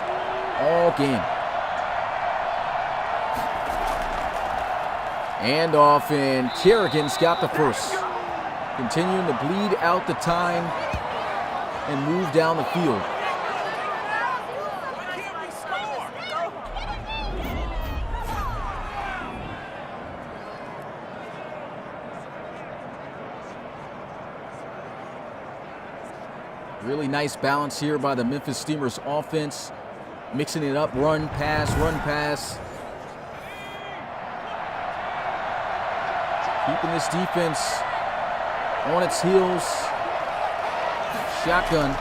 all game. And off, and Kerrigan's got the first. Continuing to bleed out the time and move down the field. Really nice balance here by the Memphis Steamers offense. Mixing it up, run, pass, run, pass. Keeping this defense on its heels. Shotgun.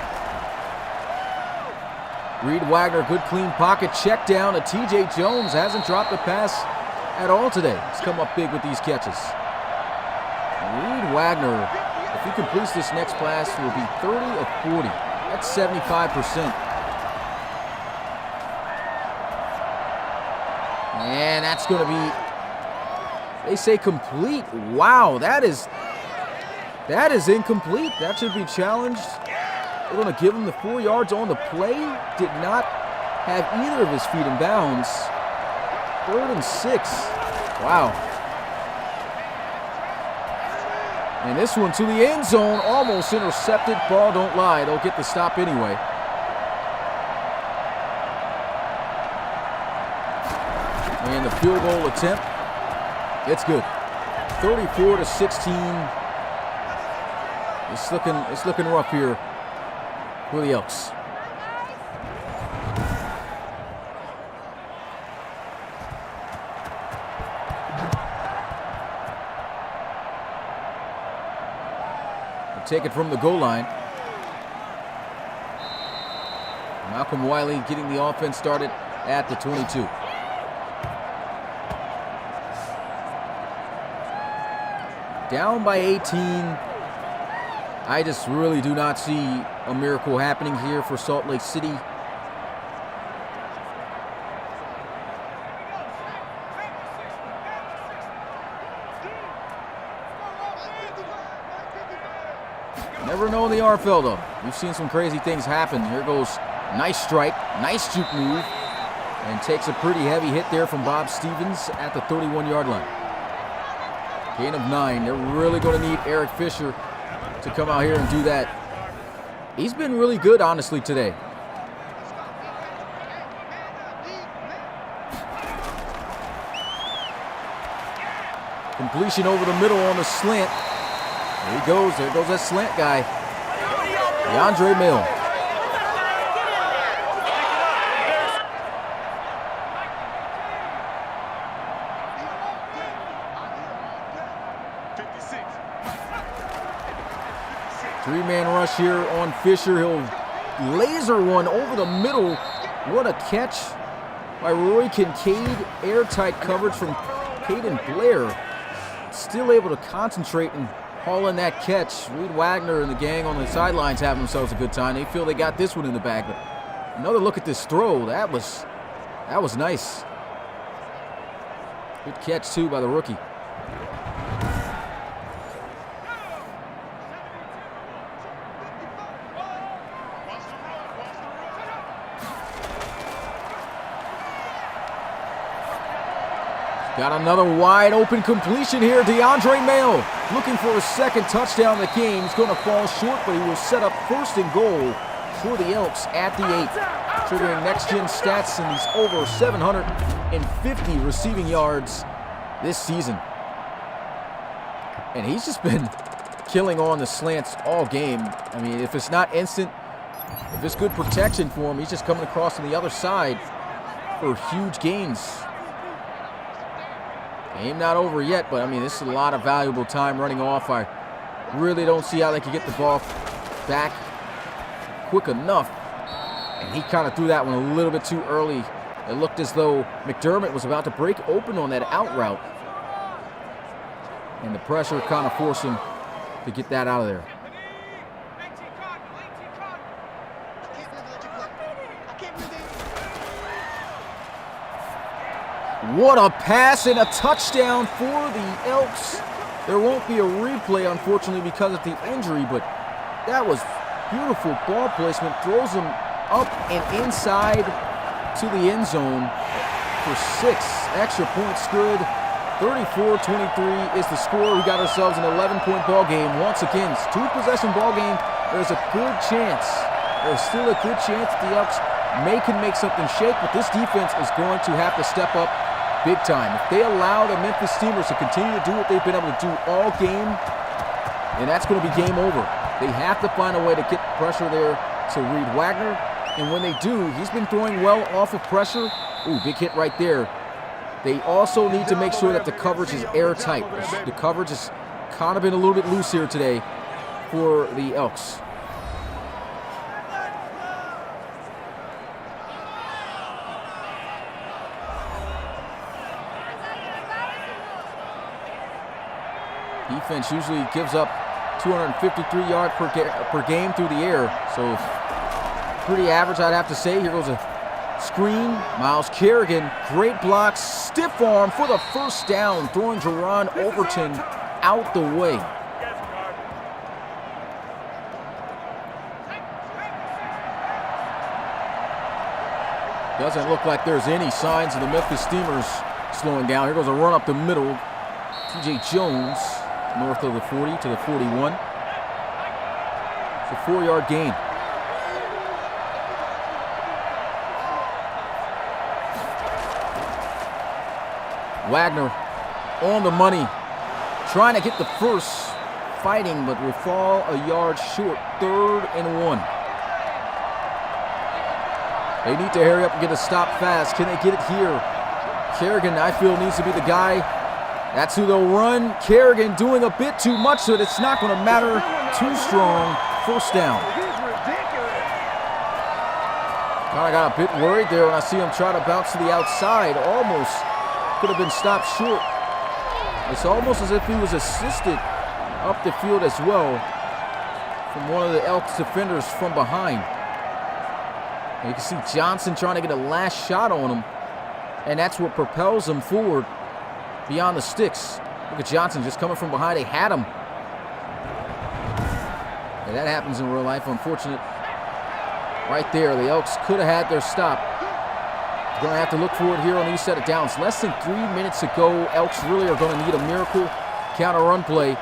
Reed Wagner, good clean pocket. Check down to TJ Jones. Hasn't dropped a pass at all today. He's come up big with these catches. Reed Wagner, if he completes this next pass, will be 30 of 40. That's 75%. And that's going to be, they say complete. Wow, that is incomplete. That should be challenged. They're going to give him the 4 yards on the play. Did not have either of his feet in bounds. 3rd and 6. Wow. And this one to the end zone, almost intercepted. Ball don't lie. They'll get the stop anyway. And the field goal attempt, it's good. 34-16. It's looking rough here for the Elks. Take it from the goal line. Malcolm Wiley getting the offense started at the 22. Down by 18. I just really do not see a miracle happening here for Salt Lake City. Never know in the RFL though. We've seen some crazy things happen. Here goes, nice strike, nice juke move, and takes a pretty heavy hit there from Bob Stevens at the 31-yard line. Gain of 9. They're really going to need Eric Fisher to come out here and do that. He's been really good, honestly, today. Completion over the middle on the slant. There he goes. There goes that slant guy. DeAndre Mill. Three-man rush here on Fisher. He'll laser one over the middle. What a catch by Roy Kincaid. Airtight coverage from Caden Blair. Still able to concentrate and haul in that catch. Reed Wagner and the gang on the sidelines having themselves a good time. They feel they got this one in the bag. But another look at this throw. That was nice. Good catch, too, by the rookie. Got another wide open completion here. DeAndre Mayo looking for his second touchdown of the game. He's going to fall short, but he will set up first and goal for the Elks at the 8. Triggering next-gen stats, and he's over 750 receiving yards this season. And he's just been killing on the slants all game. I mean, if it's not instant, if it's good protection for him, he's just coming across on the other side for huge gains. Game not over yet, but I mean, this is a lot of valuable time running off. I really don't see how they can get the ball back quick enough. And he kind of threw that one a little bit too early. It looked as though McDermott was about to break open on that out route. And the pressure kind of forced him to get that out of there. What a pass and a touchdown for the Elks. There won't be a replay, unfortunately, because of the injury, but that was beautiful ball placement. Throws him up and inside to the end zone for 6. Extra points good. 34-23 is the score. We got ourselves an 11-point ball game. Once again, it's a 2-possession ball game. There's a good chance. There's still a good chance that the Elks can make something shake, but this defense is going to have to step up big time. If they allow the Memphis Steamers to continue to do what they've been able to do all game, then that's going to be game over. They have to find a way to get pressure there to Reed Wagner, and when they do, he's been throwing well off of pressure. Ooh, big hit right there. They also need to make sure that the coverage is airtight. The coverage has kind of been a little bit loose here today for the Elks. Defense usually gives up 253 yards per game through the air, so pretty average, I'd have to say. Here goes a screen. Miles Kerrigan, great blocks, stiff arm for the first down, throwing Jerron Overton out the way. Doesn't look like there's any signs of the Memphis Steamers slowing down. Here goes a run up the middle. TJ Jones, north of the 40 to the 41. It's a 4-yard gain. Wagner on the money, trying to get the first, fighting, but will fall a yard short. 3rd and 1. They need to hurry up and get a stop fast. Can they get it here? Kerrigan, I feel, needs to be the guy. That's who they'll run. Kerrigan doing a bit too much, so it's not going to matter. Too strong. First down. Kind of got a bit worried there when I see him try to bounce to the outside. Almost could have been stopped short. It's almost as if he was assisted up the field as well from one of the Elks defenders from behind. And you can see Johnson trying to get a last shot on him, and that's what propels him forward beyond the sticks. Look at Johnson just coming from behind. They had him. And that happens in real life. Unfortunate. Right there, the Elks could have had their stop. Going to have to look for it here on these set of downs. Less than 3 minutes to go. Elks really are going to need a miracle counter run play.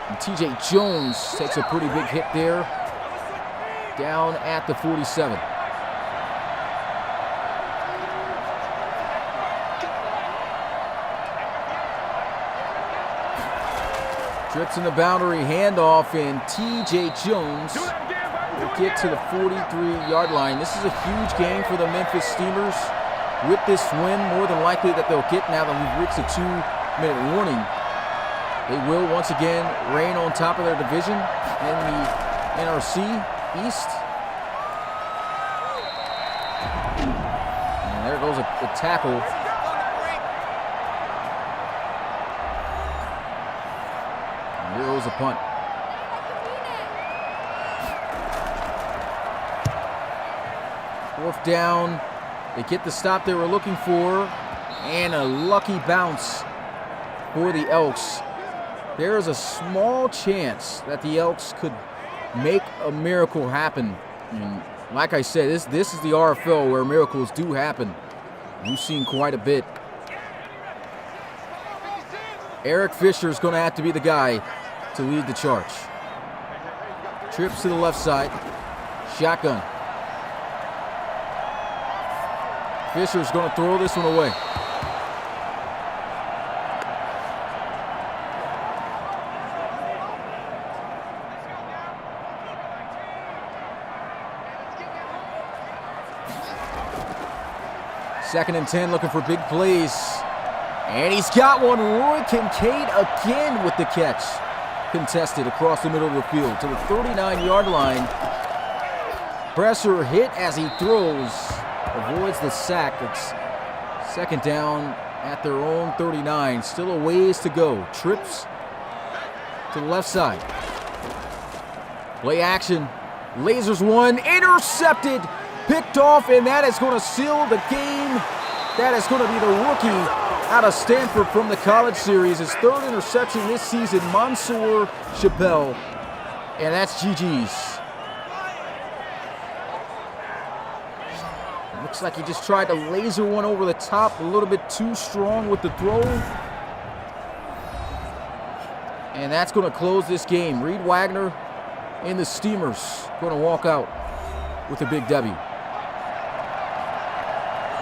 And TJ Jones takes a pretty big hit there. Down at the 47. Trips in the boundary, handoff, and T.J. Jones will get to the 43-yard line. This is a huge game for the Memphis Steamers. With this win, more than likely that they'll get now that we've reached a 2-minute warning. They will once again reign on top of their division in the NRC East. And there goes a tackle. And here goes a punt. Fourth down. They get the stop they were looking for, and a lucky bounce for the Elks. There is a small chance that the Elks could make a miracle happen. And like I said, this is the RFL where miracles do happen. We've seen quite a bit. Eric Fisher is going to have to be the guy to lead the charge. Trips to the left side. Shotgun. Fisher's going to throw this one away. Second and 10, looking for big plays. And he's got one. Roy Kincaid again with the catch. Contested across the middle of the field to the 39-yard line. Presser hit as he throws. Avoids the sack. It's second down at their own 39. Still a ways to go. Trips to the left side. Play action. Lasers one. Intercepted. Picked off, and that is going to seal the game. That is going to be the rookie out of Stanford from the college series. His third interception this season, Mansour Chappelle. And that's GG's. Looks like he just tried to laser one over the top, a little bit too strong with the throw. And that's going to close this game. Reed Wagner and the Steamers going to walk out with a big W.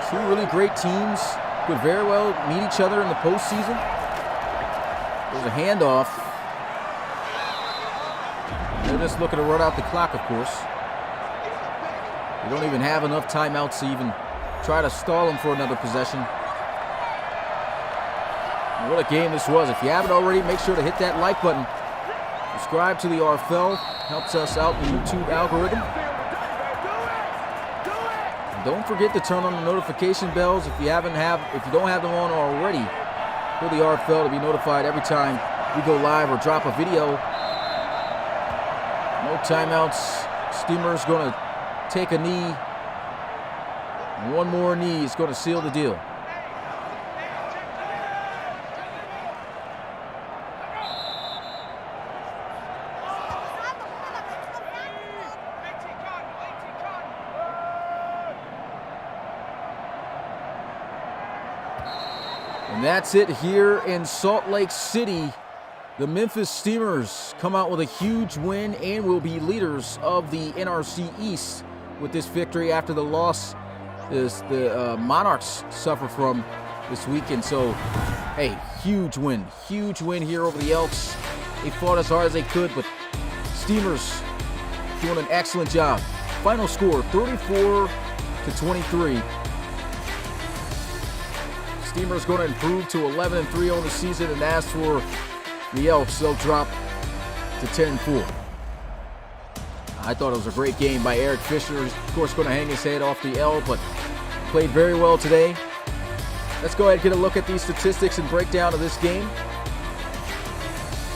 Two really great teams could very well meet each other in the postseason. There's a handoff. They're just looking to run out the clock, of course. They don't even have enough timeouts to even try to stall them for another possession. And what a game this was. If you haven't already, make sure to hit that like button. Subscribe to the RFL. Helps us out in the YouTube algorithm. And don't forget to turn on the notification bells if you don't have them on already for the RFL to be notified every time we go live or drop a video. No timeouts. Steamers going to take a knee. One more knee is going to seal the deal. And that's it here in Salt Lake City. The Memphis Steamers come out with a huge win and will be leaders of the NRC East with this victory after the loss the Monarchs suffer from this weekend. So, hey, huge win here over the Elks. They fought as hard as they could, but Steamers doing an excellent job. Final score, 34-23. Steamers going to improve to 11-3 on the season, and as for the Elks, they'll drop to 10-4. I thought it was a great game by Eric Fisher. He's, of course, going to hang his head off the L, but played very well today. Let's go ahead and get a look at these statistics and breakdown of this game.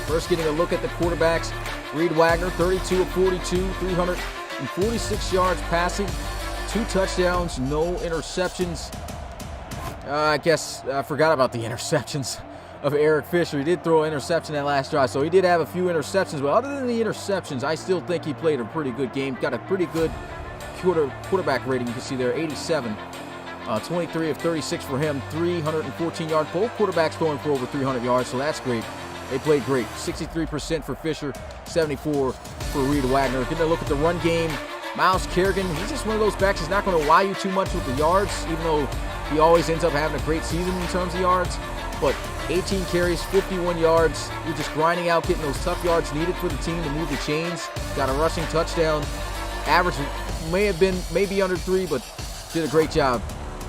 First, getting a look at the quarterbacks. Reed Wagner, 32 of 42, 346 yards passing, 2 touchdowns, no interceptions. I guess I forgot about the interceptions of Eric Fisher. He did throw an interception that last drive, so he did have a few interceptions. But other than the interceptions, I still think he played a pretty good game. Got a pretty good quarterback rating. You can see there, 87. 23 of 36 for him, 314 yards. Both quarterbacks going for over 300 yards, so that's great. They played great. 63% for Fisher, 74 for Reed Wagner. Getting a look at the run game. Miles Kerrigan, he's just one of those backs. He's not going to wow you too much with the yards, even though he always ends up having a great season in terms of yards. But 18 carries, 51 yards. You're just grinding out, getting those tough yards needed for the team to move the chains. Got a rushing touchdown. Average may be under 3, but did a great job.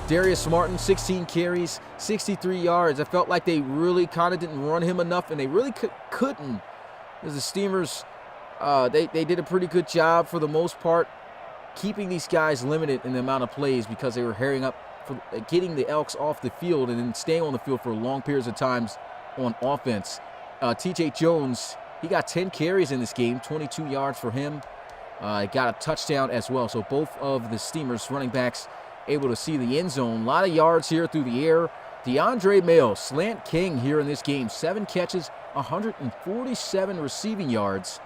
Darius Martin, 16 carries, 63 yards. I felt like they really kind of didn't run him enough, and they really couldn't. As the Steamers, they did a pretty good job for the most part, keeping these guys limited in the amount of plays because they were hurrying up for getting the Elks off the field and then staying on the field for long periods of times on offense. TJ Jones, he got 10 carries in this game, 22 yards for him. Got a touchdown as well. So both of the Steamers running backs able to see the end zone. A lot of yards here through the air. DeAndre Mayo, slant king here in this game. 7 catches, 147 receiving yards,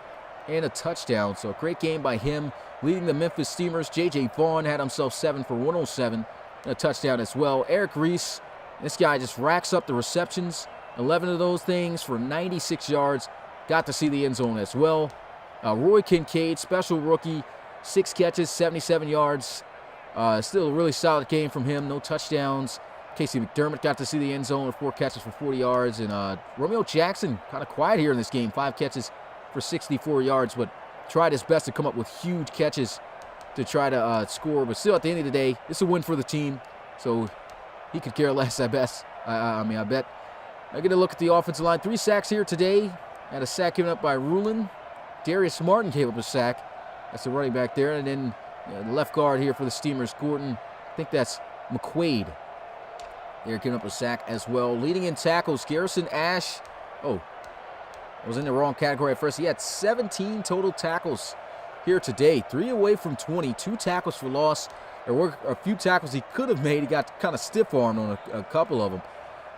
and a touchdown. So a great game by him. Leading the Memphis Steamers, J.J. Vaughn had himself 7 for 107, and a touchdown as well. Eric Reese, this guy just racks up the receptions. 11 of those things for 96 yards. Got to see the end zone as well. Roy Kincaid, special rookie, 6 catches, 77 yards. Still a really solid game from him. No touchdowns. Casey McDermott got to see the end zone with 4 catches for 40 yards. And Romeo Jackson, kind of quiet here in this game. 5 catches for 64 yards, but tried his best to come up with huge catches to try to score. But still, at the end of the day, it's a win for the team. So he could care less, I bet. I bet. I get a look at the offensive line. 3 sacks here today. Had a sack given up by Rulin. Darius Martin gave up a sack. That's the running back there. And then the left guard here for the Steamers, Gordon. I think that's McQuaid. They're giving up a sack as well. Leading in tackles, Garrison Ash. Oh, I was in the wrong category at first. He had 17 total tackles here today. 3 away from 20. 2 tackles for loss. There were a few tackles he could have made. He got kind of stiff-armed on a couple of them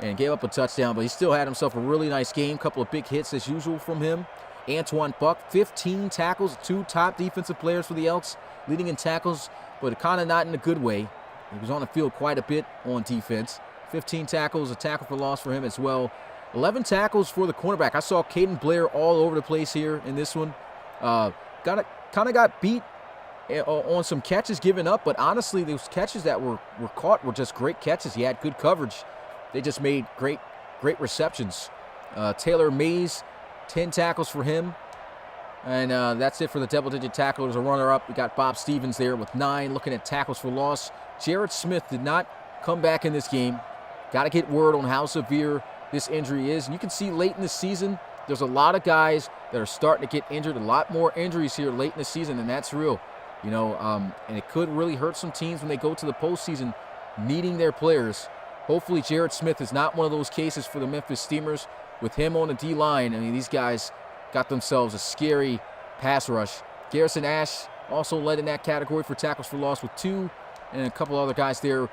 and gave up a touchdown, but he still had himself a really nice game. Couple of big hits as usual from him. Antoine Buck, 15 tackles, 2 top defensive players for the Elks, leading in tackles, but kind of not in a good way. He was on the field quite a bit on defense. 15 tackles, a tackle for loss for him as well. 11 tackles for the cornerback. I saw Caden Blair all over the place here in this one. Kind of got beat on some catches given up, but honestly, those catches that were caught were just great catches. He had good coverage. They just made great receptions. Taylor Mays, 10 tackles for him. And that's it for the double-digit tacklers. A runner-up, we got Bob Stevens there with 9. Looking at tackles for loss, Jared Smith did not come back in this game. Got to get word on how severe this injury is. And you can see late in the season, there's a lot of guys that are starting to get injured. A lot more injuries here late in the season, and that's real. You know, and it could really hurt some teams when they go to the postseason needing their players. Hopefully Jared Smith is not one of those cases for the Memphis Steamers. With him on the D-line, I mean, these guys got themselves a scary pass rush. Garrison Ash also led in that category for tackles for loss with 2, and a couple other guys there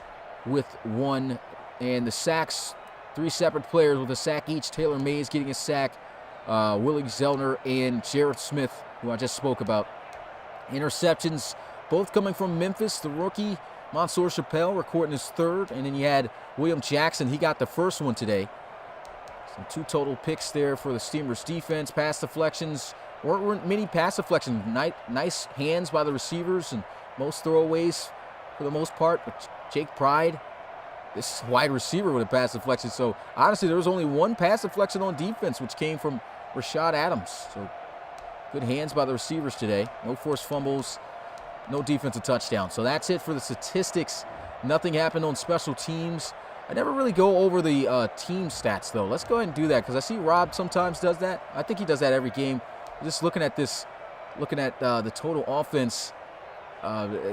with 1. And the sacks, 3 separate players with a sack each. Taylor Mays getting a sack, Willie Zellner and Jared Smith, who I just spoke about. Interceptions, both coming from Memphis. The rookie, Mansour Chappelle, recording his 3rd. And then you had William Jackson. He got the first one today. Some 2 total picks there for the Steamers defense. Pass deflections. Weren't many pass deflections. Nice hands by the receivers and most throwaways for the most part. But Jake Pride, this wide receiver with a pass deflection. So honestly, there was only 1 pass deflection on defense, which came from Rashad Adams. So good hands by the receivers today. No forced fumbles, no defensive touchdown. So that's it for the statistics. Nothing happened on special teams. I never really go over the team stats, though. Let's go ahead and do that, because I see Rob sometimes does that. I think he does that every game. Just looking at this, the total offense,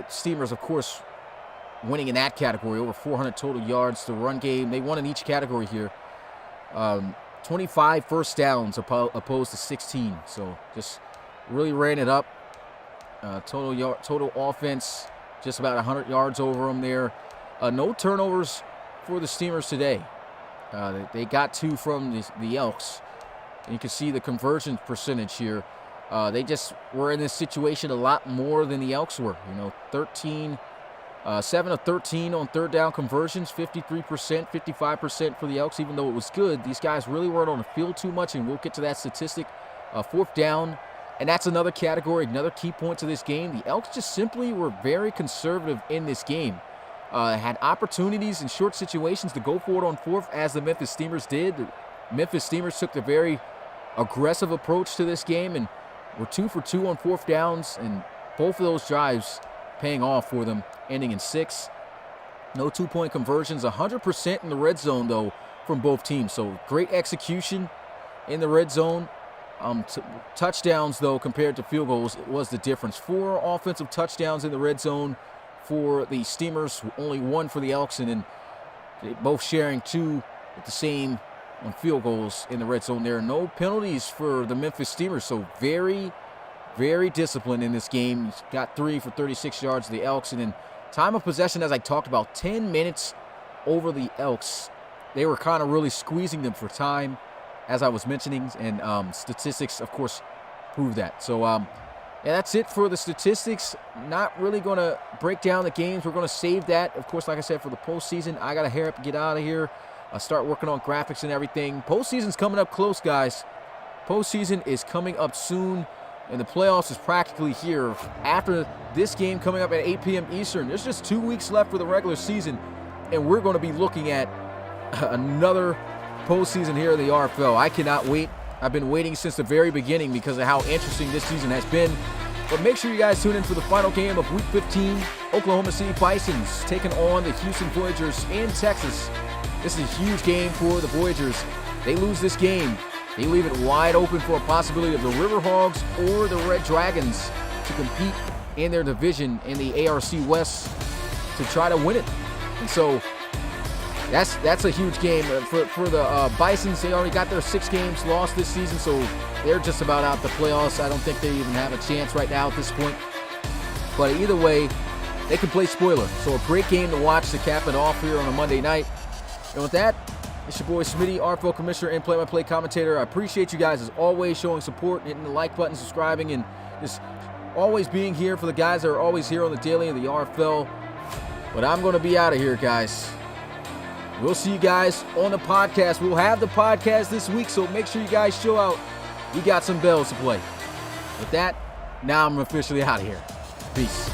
Steamers, of course, winning in that category, over 400 total yards. The run game, they won in each category here. 25 first downs opposed to 16. So just really ran it up. Total offense, just about 100 yards over them there. No turnovers for the Steamers today. They got 2 from the Elks. And you can see the conversion percentage here. They just were in this situation a lot more than the Elks were. You know, 7 of 13 on 3rd down conversions, 53%, 55% for the Elks. Even though it was good, these guys really weren't on the field too much, and we'll get to that statistic. 4th down, and that's another category, another key point to this game. The Elks just simply were very conservative in this game. had opportunities in short situations to go for it on fourth, as the Memphis Steamers did. The Memphis Steamers took the very aggressive approach to this game and were 2 for 2 on fourth downs, and both of those drives paying off for them, ending in 6. No 2-point conversions, 100% in the red zone, though, from both teams. So great execution in the red zone. Touchdowns, though, compared to field goals, was the difference. 4 offensive touchdowns in the red zone for the Steamers, only 1 for the Elks, and then they both sharing 2 with the same on field goals in the red zone. There are no penalties for the Memphis Steamers, so very, very disciplined in this game. He's got 3 for 36 yards of the Elks, and then time of possession, as I talked about, 10 minutes over the Elks. They were kind of really squeezing them for time, as I was mentioning, and statistics, of course, prove that. So, yeah, that's it for the statistics. Not really going to break down the games. We're going to save that, of course, like I said, for the postseason. I got to hurry up and get out of here. Start working on graphics and everything. Postseason's coming up close, guys. Postseason is coming up soon, and the playoffs is practically here. After this game coming up at 8 p.m. Eastern, there's just 2 weeks left for the regular season, and we're going to be looking at another postseason here in the RFL. I cannot wait. I've been waiting since the very beginning because of how interesting this season has been. But make sure you guys tune in for the final game of Week 15. Oklahoma City Bisons taking on the Houston Voyagers in Texas. This is a huge game for the Voyagers. They lose this game, they leave it wide open for a possibility of the Riverhogs or the Red Dragons to compete in their division in the ARC West to try to win it. And so that's a huge game for the Bisons. They already got their 6 games lost this season, so they're just about out the playoffs. I don't think they even have a chance right now at this point. But either way, they can play spoiler. So a great game to watch to cap it off here on a Monday night. And with that, it's your boy Smitty, RFL Commissioner and play-by-play commentator. I appreciate you guys as always showing support, hitting the like button, subscribing, and just always being here for the guys that are always here on the daily of the RFL. But I'm going to be out of here, guys. We'll see you guys on the podcast. We'll have the podcast this week, so make sure you guys show out. We got some bells to play. With that, now I'm officially out of here. Peace.